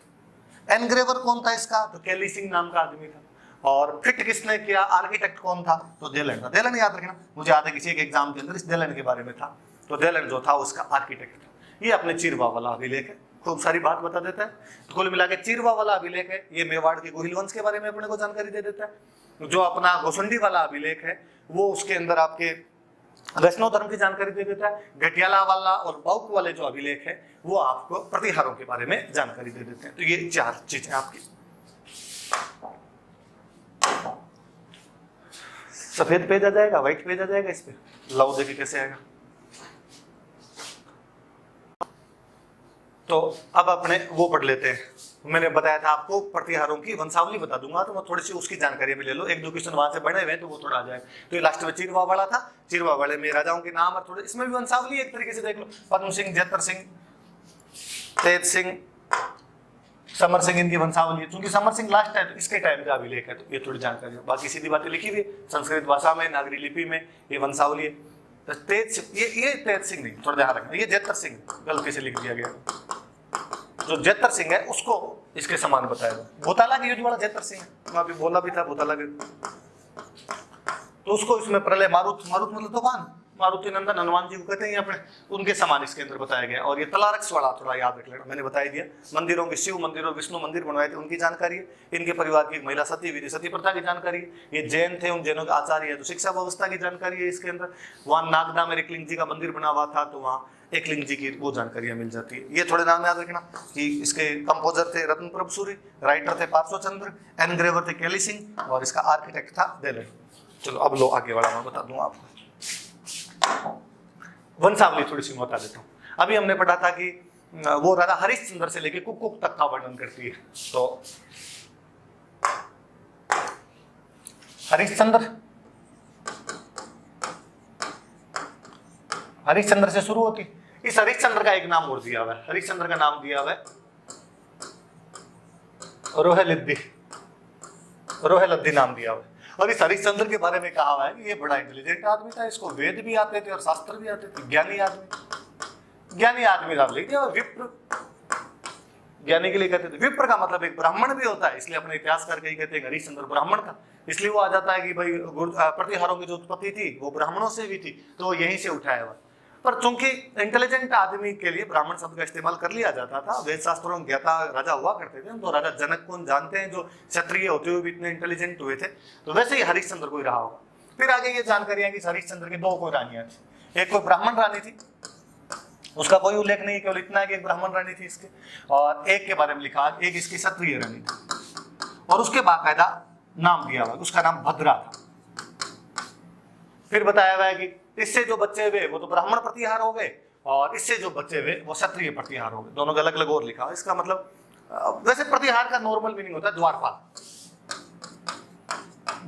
एनग्रेवर कौन था इसका? तो कैली सिंह नाम का आदमी था। और फिट किसने किया? आर्किटेक्ट कौन था? तो देलन था। देलन याद रखना, मुझे याद है किसी एक एग्जाम के अंदर इस देलन के बारे में था। तो देलन जो था उसका आर्किटेक्ट था। ये अपने चिरवा वाला अभिलेख है, खूब सारी बात बता देता है। तो कुल मिला के चिरवा वाला अभिलेख है, ये मेवाड़ के गोहिल वंश के बारे में अपने को जानकारी दे देता है। जो अपना गोसुंडी वाला अभिलेख है वो उसके अंदर आपके वैष्णव धर्म की जानकारी दे देता है। घटियाला वाला और बाउक वाले जो अभिलेख है वो आपको प्रतिहारों के बारे में जानकारी दे देते हैं। तो ये 4 चीजें आपकी। सफेद पेज आ जाएगा, व्हाइट पेज आ जाएगा, इस पे लाओ देखिए कैसे आएगा। तो अब अपने वो पढ़ लेते हैं। मैंने बताया था आपको प्रतिहारों की वंशावली बता दूंगा, तो मैं थोड़ी सी उसकी जानकारी भी ले लो। 1-2 क्वेश्चन वहां से बने हुए हैं तो वो थोड़ा आ जाएगा। तो ये लास्ट में चिरवा वाला था, चिरवा वाले में राजाओं के नाम और थोड़े इसमें भी वंशावली एक तरीके से देख लो। पद्म सिंह, जैतर सिंह, तेज सिंह, समर सिंह, इनकी वंशावली है। क्योंकि समर सिंह लास्ट है तो इसके टाइम का अभिलेख है, तो ये थोड़ी जानकारी है। बाकी सीधी बातें लिखी हुई संस्कृत भाषा में, नागरी लिपि में, ये वंशावली है। तो तेज ये तेज सिंह नहीं, थोड़ा ध्यान रखना, ये जैतर सिंह गलती से लिख दिया गया। जो जैतर सिंह है उसको इसके समान बताया। भोताला के युद्ध वाला जैतर सिंह है, मैं अभी बोला भी था भोताला के। तो उसको इसमें प्रलय मारुत मतलब तूफान, मारुति नंदन हनुमान जी को कहते हैं अपने, उनके समान इसके अंदर बताया गया। और ये तलारक्स वाला थोड़ा याद रख लेना, मैंने बता दिया। मंदिरों के शिव मंदिर और विष्णु मंदिर बनवाए थे उनकी जानकारी है। इनके परिवार की एक महिला सती विधि, सती प्रथा की जानकारी है। ये जैन थे, उन जैनों के आचार्य है, तो शिक्षा व्यवस्था की जानकारी है इसके अंदर। वहाँ नागदा में एकलिंग जी का मंदिर बना हुआ था, तो वहाँ एकलिंग जी की वो जानकारियां मिल जाती है। ये थोड़े नाम याद रखना कि इसके कंपोजर थे रत्न प्रभु सूरी, राइटर थे पार्श्वचंद्र, एनग्रेवर थे कैली सिंह, और इसका आर्किटेक्ट था देलन। चलो अब लो आगे वाला मैं बता दूं आपको। वंशावली थोड़ी सी बता देता हूँ। अभी हमने पढ़ा था कि वो राजा हरिश्चंद्र से लेके कुक तक का वर्णन करती है। तो हरिश्चंद्र से शुरू होती। इस हरिश्चंद्र का एक नाम और दिया हुआ है, हरिश्चंद्र का नाम दिया हुआ है रोहेलद्दी नाम दिया हुआ है। और इस हरिश्चंद्र के बारे में कहा हुआ है कि ये बड़ा इंटेलिजेंट आदमी था, इसको वेद भी आते थे और शास्त्र भी आते थे, ज्ञानी आदमी नाम लिख दिया। विप्र, ज्ञानी के लिए कहते थे। विप्र का मतलब एक ब्राह्मण भी होता है, इसलिए अपने इतिहासकार कहीं कहते हैं हरिश्चंद्र ब्राह्मण था, इसलिए वो आ जाता है कि भाई प्रतिहारों की जो उत्पत्ति थी वो ब्राह्मणों से भी थी, तो यहीं से उठाया हुआ। पर चूंकि इंटेलिजेंट आदमी के लिए ब्राह्मण शब्द का इस्तेमाल कर लिया जाता था, वेद शास्त्रों में ज्ञाता राजा हुआ करते थे, तो राजा जनक को जानते हैं जो क्षत्रिय होते हुए भी इतने इंटेलिजेंट हुए थे, तो वैसे ही हरिश्चंद्र को ही रहा होगा। फिर आगे ये जानकारी है कि हरिश्चंद्र की 2 कोई रानियां थी। एक कोई ब्राह्मण रानी थी, उसका कोई उल्लेख नहीं, केवल इतना है कि एक ब्राह्मण रानी थी इसके, और एक के बारे में लिखा एक इसकी क्षत्रिय रानी थी, और उसके बाकायदा नाम दिया हुआ, उसका नाम भद्रा था। फिर बताया हुआ है कि इससे जो बच्चे हुए वो तो ब्राह्मण प्रतिहार हो गए, और इससे जो बच्चे हुए वो क्षत्रिय प्रतिहार हो गए। दोनों का अलग अलग और लिखा। इसका मतलब वैसे प्रतिहार का नॉर्मल मीनिंग होता है द्वारपाल।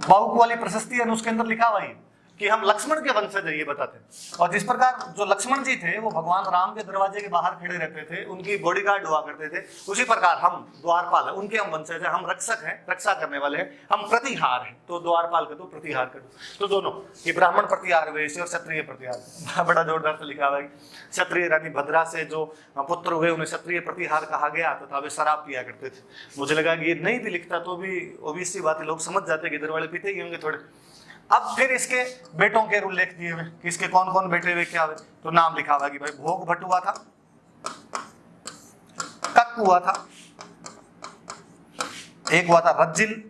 बाहुक वाली प्रशस्ति है उसके अंदर लिखा हुआ है कि हम लक्ष्मण के वंशज है, ये बताते हैं। और जिस प्रकार जो लक्ष्मण जी थे वो भगवान राम के दरवाजे के बाहर खड़े रहते थे, उनकी बॉडीगार्ड हुआ करते थे, उसी प्रकार हम द्वारपाल है, उनके हम वंशज है, हम रक्षक हैं, रक्षा करने वाले हैं, हम प्रतिहार हैं। तो द्वारपाल कर दो, प्रतिहार कर दो, तो दोनों ये ब्राह्मण प्रतिहार हुए और क्षत्रिय प्रतिहार। बड़ा जोरदार से लिखा हुआ है। क्षत्रिय रानी भद्रा से जो पुत्र हुए उन्हें क्षत्रिय प्रतिहार कहा गया तथा वे शराब पिया करते थे। मुझे लगा कि ये नहीं भी लिखता तो भी ऑब्वियस सी बात है, लोग समझ जाते कि इधर वाले पीते ही होंगे थोड़े। अब फिर इसके बेटों के उल्लेख दिए हुए कि इसके कौन कौन बेटे हुए क्या हुए, तो नाम लिखा हुआ कि भाई भोग भट्ट हुआ था, कक हुआ था, एक हुआ था रज्जिल,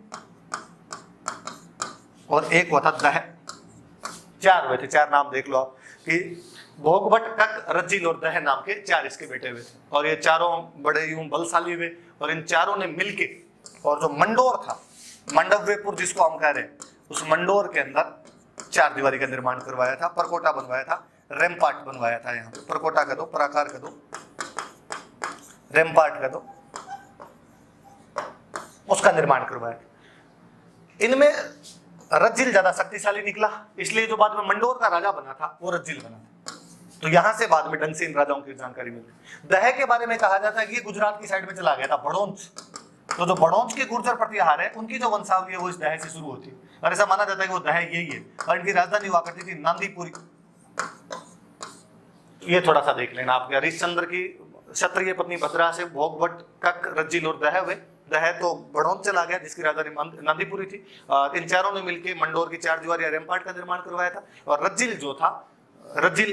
और एक हुआ था दह। 4 हुए थे, 4 नाम देख लो आप कि भोग भट्ट, कक, रज्जिल और दह नाम के 4 इसके बेटे हुए थे। और ये चारों बड़े यूं बलशाली हुए, और इन चारों ने मिलके, और जो मंडोर था, मंडव्यपुर जिसको हम कह रहे हैं, उस मंडोर के अंदर 4 दीवारी का निर्माण करवाया था, परकोटा बनवाया था, रैम्पार्ट बनवाया था। यहाँ पे परकोटा का दो, प्राकार का दो, रैम्पार्ट का दो, उसका निर्माण करवाया। इनमें रज्जिल ज्यादा शक्तिशाली निकला, इसलिए जो बाद में मंडोर का राजा बना था वो रज्जिल बना था। तो यहां से बाद में ढंग से इन राजाओं की जानकारी मिलती। दह के बारे में कहा जाता है कि ये गुजरात की साइड में चला गया था, बड़ौंच। तो जो बड़ौंच के गुर्जर प्रतिहार है उनकी जो वंशावली है वो इस दह से शुरू होती है, और ऐसा माना जाता है कि वो दह यही है। और इनकी राजधानी हुआ करती थी नांदीपुरी। ये थोड़ा सा देख लेना आपके हरिश्चंद्र की क्षत्रिय पत्नी भद्रा से भोग भट्ट कक रज्जिल और दह हुए। दह तो बड़ौत चला गया जिसकी राजधानी नंदीपुरी थी। इन चारों ने मिलकर मंडोर की 4 दीवारी रैम्पार्ट का निर्माण करवाया था। और रज्जिल जो था, रज्जिल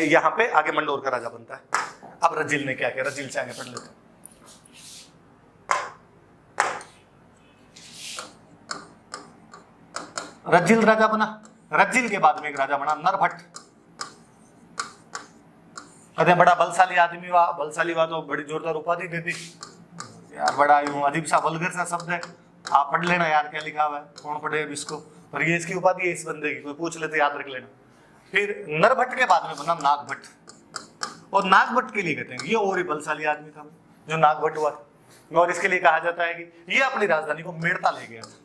यहाँ पे आगे मंडोर का राजा बनता है। अब रज्जिल ने क्या किया, रज्जिल से आगे पढ़ लेते हैं। रज्जिल राजा बना। रज्जिल के बाद में एक राजा बना नरभट्ट। अरे बड़ा बलशाली आदमी हुआ, बलशाली हुआ तो बड़ी जोरदार उपाधि दे दी यार, बड़ा यूं अजीब सा वल्गर सा शब्द है, आप पढ़ लेना यार क्या लिखा हुआ है, कौन पढ़े अब इसको, पर ये इसकी उपाधि है इस बंदे की, कोई पूछ ले तो याद रख लेना। फिर नरभट्ट के बाद में बना नागभट्ट। और नागभट्ट के लिए कहते हैं ये और ही बलशाली आदमी था जो नागभट्ट हुआ था। और इसके लिए कहा जाता है कि ये अपनी राजधानी को मेड़ता ले गया था।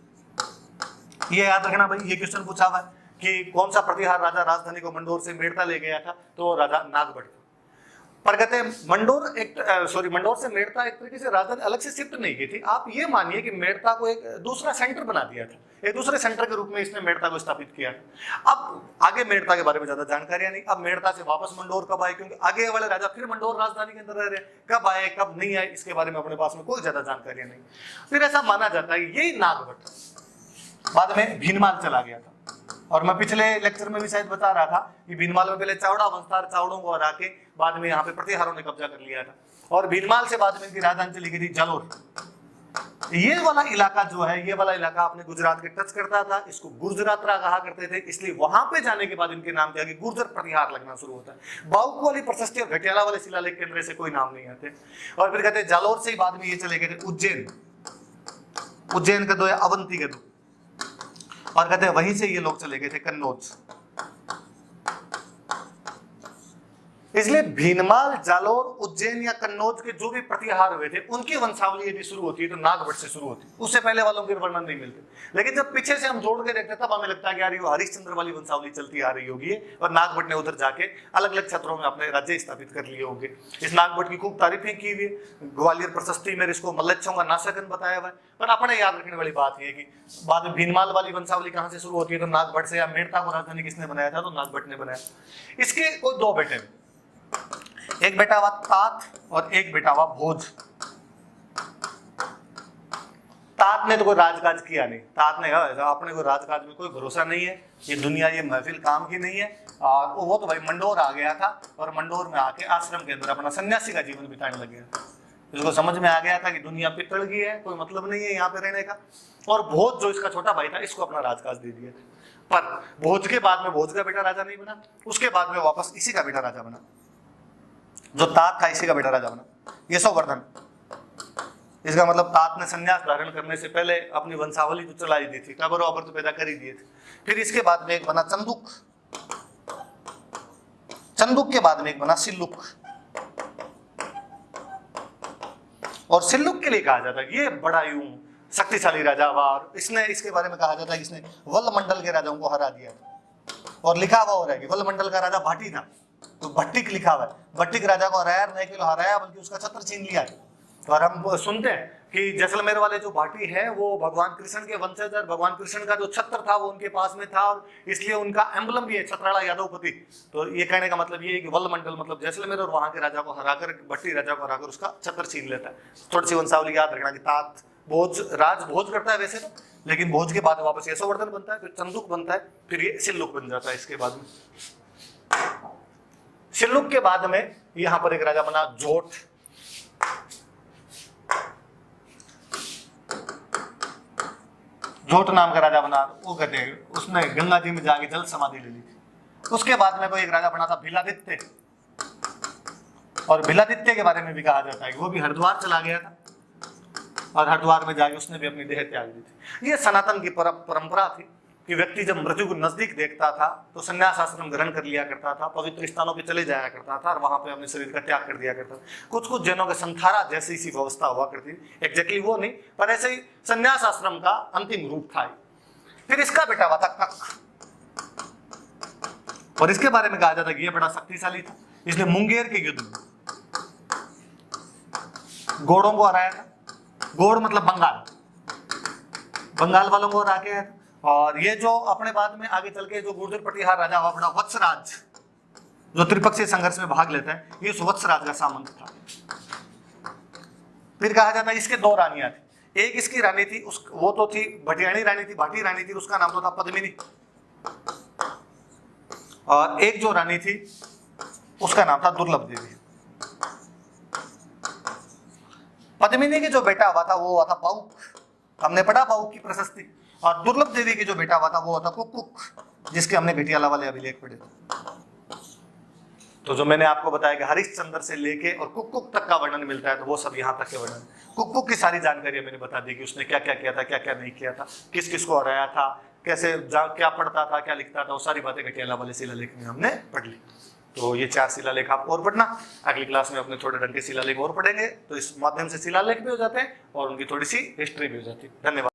ये याद रखना भाई, ये क्वेश्चन पूछा हुआ है कि कौन सा प्रतिहार राजा राजधानी को मंडोर से मेड़ता ले गया था, तो राजा नागभट्ट। पर कहते हैं मंडोर से मेड़ता एक तरीके से राजधानी अलग से शिफ्ट नहीं की थी। आप ये मानिए कि मेड़ता को एक दूसरा सेंटर बना दिया था, एक दूसरे सेंटर के रूप में इसने मेड़ता को स्थापित किया। अब आगे मेड़ता के बारे में ज्यादा जानकारियां नहीं। अब मेड़ता से वापस मंडोर कब आए, क्योंकि आगे वाले राजा फिर मंडोर राजधानी के अंदर रह रहे, कब आए कब नहीं आए इसके बारे में अपने पास में कोई ज्यादा जानकारियां नहीं। फिर ऐसा माना जाता है यही नागभट्ट बाद में भीनमाल चला गया था। और मैं पिछले लेक्चर में भी शायद बता रहा था कि भीनमाल में पहले चावड़ा वंश था, चावड़ों को हरा के बाद में यहाँ पे प्रतिहारों ने कब्जा कर लिया था। और भीनमाल से बाद में इनकी राजधानी चली गई थी जालोर। ये वाला इलाका जो है, ये वाला इलाका अपने गुजरात के टच करता था, इसको गुर्जरात्रा कहा करते थे, इसलिए वहां पे जाने के बाद इनके नाम के आगे गुर्जर प्रतिहार लगना शुरू होता है। बाउक वाली प्रशस्ति और घटियाला वाले शिलालेख के अंदर से कोई नाम नहीं आते। और फिर कहते हैं जालोर से ही बाद में ये चले गए थे उज्जैन। उज्जैन का दो या अवंती का दो। और कहते हैं वहीं से ये लोग चले गए थे कन्नौज। इसलिए भीनमाल, जालोर, उज्जैन या कन्नौज के जो भी प्रतिहार हुए थे उनकी वंशावली यदि शुरू होती है तो नागभट्ट से शुरू होती है, उससे पहले वालों के वर्णन नहीं मिलते। लेकिन जब पीछे से हम जोड़ के देखते तब हमें लगता है कि यार ये हरिश्चंद्र वाली वंशावली चलती आ रही होगी और नागभट्ट ने उधर जाके अलग अलग क्षेत्रों में अपने राज्य स्थापित कर लिए होंगे। इस नागभट्ट की खूब तारीफें की हुई, ग्वालियर प्रशस्ति में इसको मल्लच्छों का नाशकन बताया हुआ है। पर अपने याद रखने वाली बात यह है कि बाद में भीनमाल वाली वंशावली कहां से शुरू होती है तो नागभट्ट से, या मेड़ता को राजधानी किसने बनाया था तो नागभट्ट ने बनाया। इसके कोई 2 बेटे, एक बेटा हुआ तात और एक बेटा हुआ भोज। तात ने तो कोई राजकाज किया नहीं। तात ने कहा अपने को राजकाज में कोई भरोसा नहीं है, ये दुनिया ये महफिल काम की नहीं है। और वो तो भाई मंडोर आ गया था और मंडोर में आके आश्रम के अंदर अपना सन्यासी का जीवन बिताने लग गया। इसको समझ में आ गया था कि दुनिया पितड़ की है, कोई मतलब नहीं है यहाँ पे रहने का। और भोज जो इसका छोटा भाई था इसको अपना राजकाज दे दिया। पर भोज के बाद में भोज का बेटा राजा नहीं बना, उसके बाद में वापस इसी का बेटा राजा बना। जो तात था इसी का बेटा राजा बना, यशोवर्धन। इसका मतलब तात ने संन्यास धारण करने से पहले अपनी वंशावली तो चला ही दी थी, कबर वबर तो पैदा कर ही दिए थे। फिर इसके बाद में एक बना चंदुक, चंदुक के बाद में एक बना सिल्लुक। और सिल्लुक के लिए कहा जाता है ये बड़ा यूं शक्तिशाली राजा हुआ, और इसने इसके बारे में कहा जाता है कि इसने वल्ल मंडल के राजाओं को हरा दिया था। और लिखा हुआ हो रहा है कि वल्ल मंडल का राजा भाटी था, तो भट्टिक लिखा हुआ है, भट्टिक राजा को हराया, नहीं केवल हराया बल्कि उसका छत्र छीन लिया। और हम सुनते हैं कि जैसलमेर वाले जो भाटी है वो भगवान कृष्ण के वंशज, भगवान कृष्ण का जो छत्र था वो उनके पास में था, और इसलिए उनका एम्बलम भी है छत्राला यादवपति। तो ये कहने का मतलब ये है कि वल्ल मंडल मतलब जैसलमेर और वहां के राजा को हराकर, भट्टी राजा को हराकर उसका छत्र छीन लेता है। थोड़ी सी वंशावली याद रखना कि तात भोज राज भोज करता है वैसे तो, लेकिन भोज के बाद वापस यशोवर्धन बनता है, फिर चंदुक बनता है, फिर ये सिल्लुक बन जाता है। इसके बाद में सिल्लुक के बाद में यहां पर एक राजा बना जोट। जोट नाम का राजा बना, वो कहते हैं उसने गंगा जी में जाके जल समाधि ले ली थी। उसके बाद में कोई एक राजा बना था भिलादित्य, और भिलादित्य के बारे में भी कहा जाता है कि वो भी हरिद्वार चला गया था और हरिद्वार में जाके उसने भी अपनी देह त्याग दी थी। ये सनातन की परंपरा थी कि व्यक्ति जब मृत्यु को नजदीक देखता था तो संन्यास आश्रम ग्रहण कर लिया करता था, पवित्र स्थानों पे चले जाया करता था और वहां पे अपने शरीर का त्याग कर दिया करता था। कुछ कुछ जैनों के संथारा जैसी सी व्यवस्था हुआ करती थी, एग्जैक्टली वो नहीं पर ऐसे ही संन्यास आश्रम का अंतिम रूप था। फिर इसका बेटा हुआ था कक, और इसके बारे में कहा जाता है कि ये बड़ा शक्तिशाली था। इसने मुंगेर के युद्ध में गोड़ों को हराया था। गोड़ मतलब बंगाल, बंगाल वालों को हरा के। और ये जो अपने बाद में आगे चल के जो गुर्जर प्रतिहार राजा हुआ बड़ा वत्सराज, जो त्रिपक्षीय संघर्ष में भाग लेता है, ये उस वत्सराज का सामंत था। फिर कहा जाता है इसके दो रानियां थी, एक इसकी रानी थी वो तो थी भटियाणी रानी थी, भाटी रानी थी, उसका नाम तो था पद्मिनी, और एक जो रानी थी उसका नाम था दुर्लभ देवी। पद्मिनी के जो बेटा हुआ था वो हुआ था पाउक, हमने पढ़ा पाउक की प्रशस्ति, और दुर्लभ देवी के जो बेटा हुआ था वो हुआ था कुक, जिसके हमने घटियाला वाले अभिलेख पढ़े थे। तो जो मैंने आपको बताया कि हरिश्चंद्र से लेके और कुक तक का वर्णन मिलता है, तो वो सब यहाँ तक के वर्णन। कुक की सारी जानकारी मैंने बता दी कि उसने क्या क्या किया था, क्या क्या नहीं किया था, किस किस को हराया था, कैसे क्या पढ़ता था, क्या लिखता था, वो सारी बातें घटियाला वाले शिलालेख में हमने पढ़ ली। तो ये 4 शिलालेख आपको और पढ़ना, अगली क्लास में अपने थोड़े ढंग के शिलालेख और पढ़ेंगे, तो इस माध्यम से शिलालेख भी हो जाते हैं और उनकी थोड़ी सी हिस्ट्री भी हो जाती है। धन्यवाद।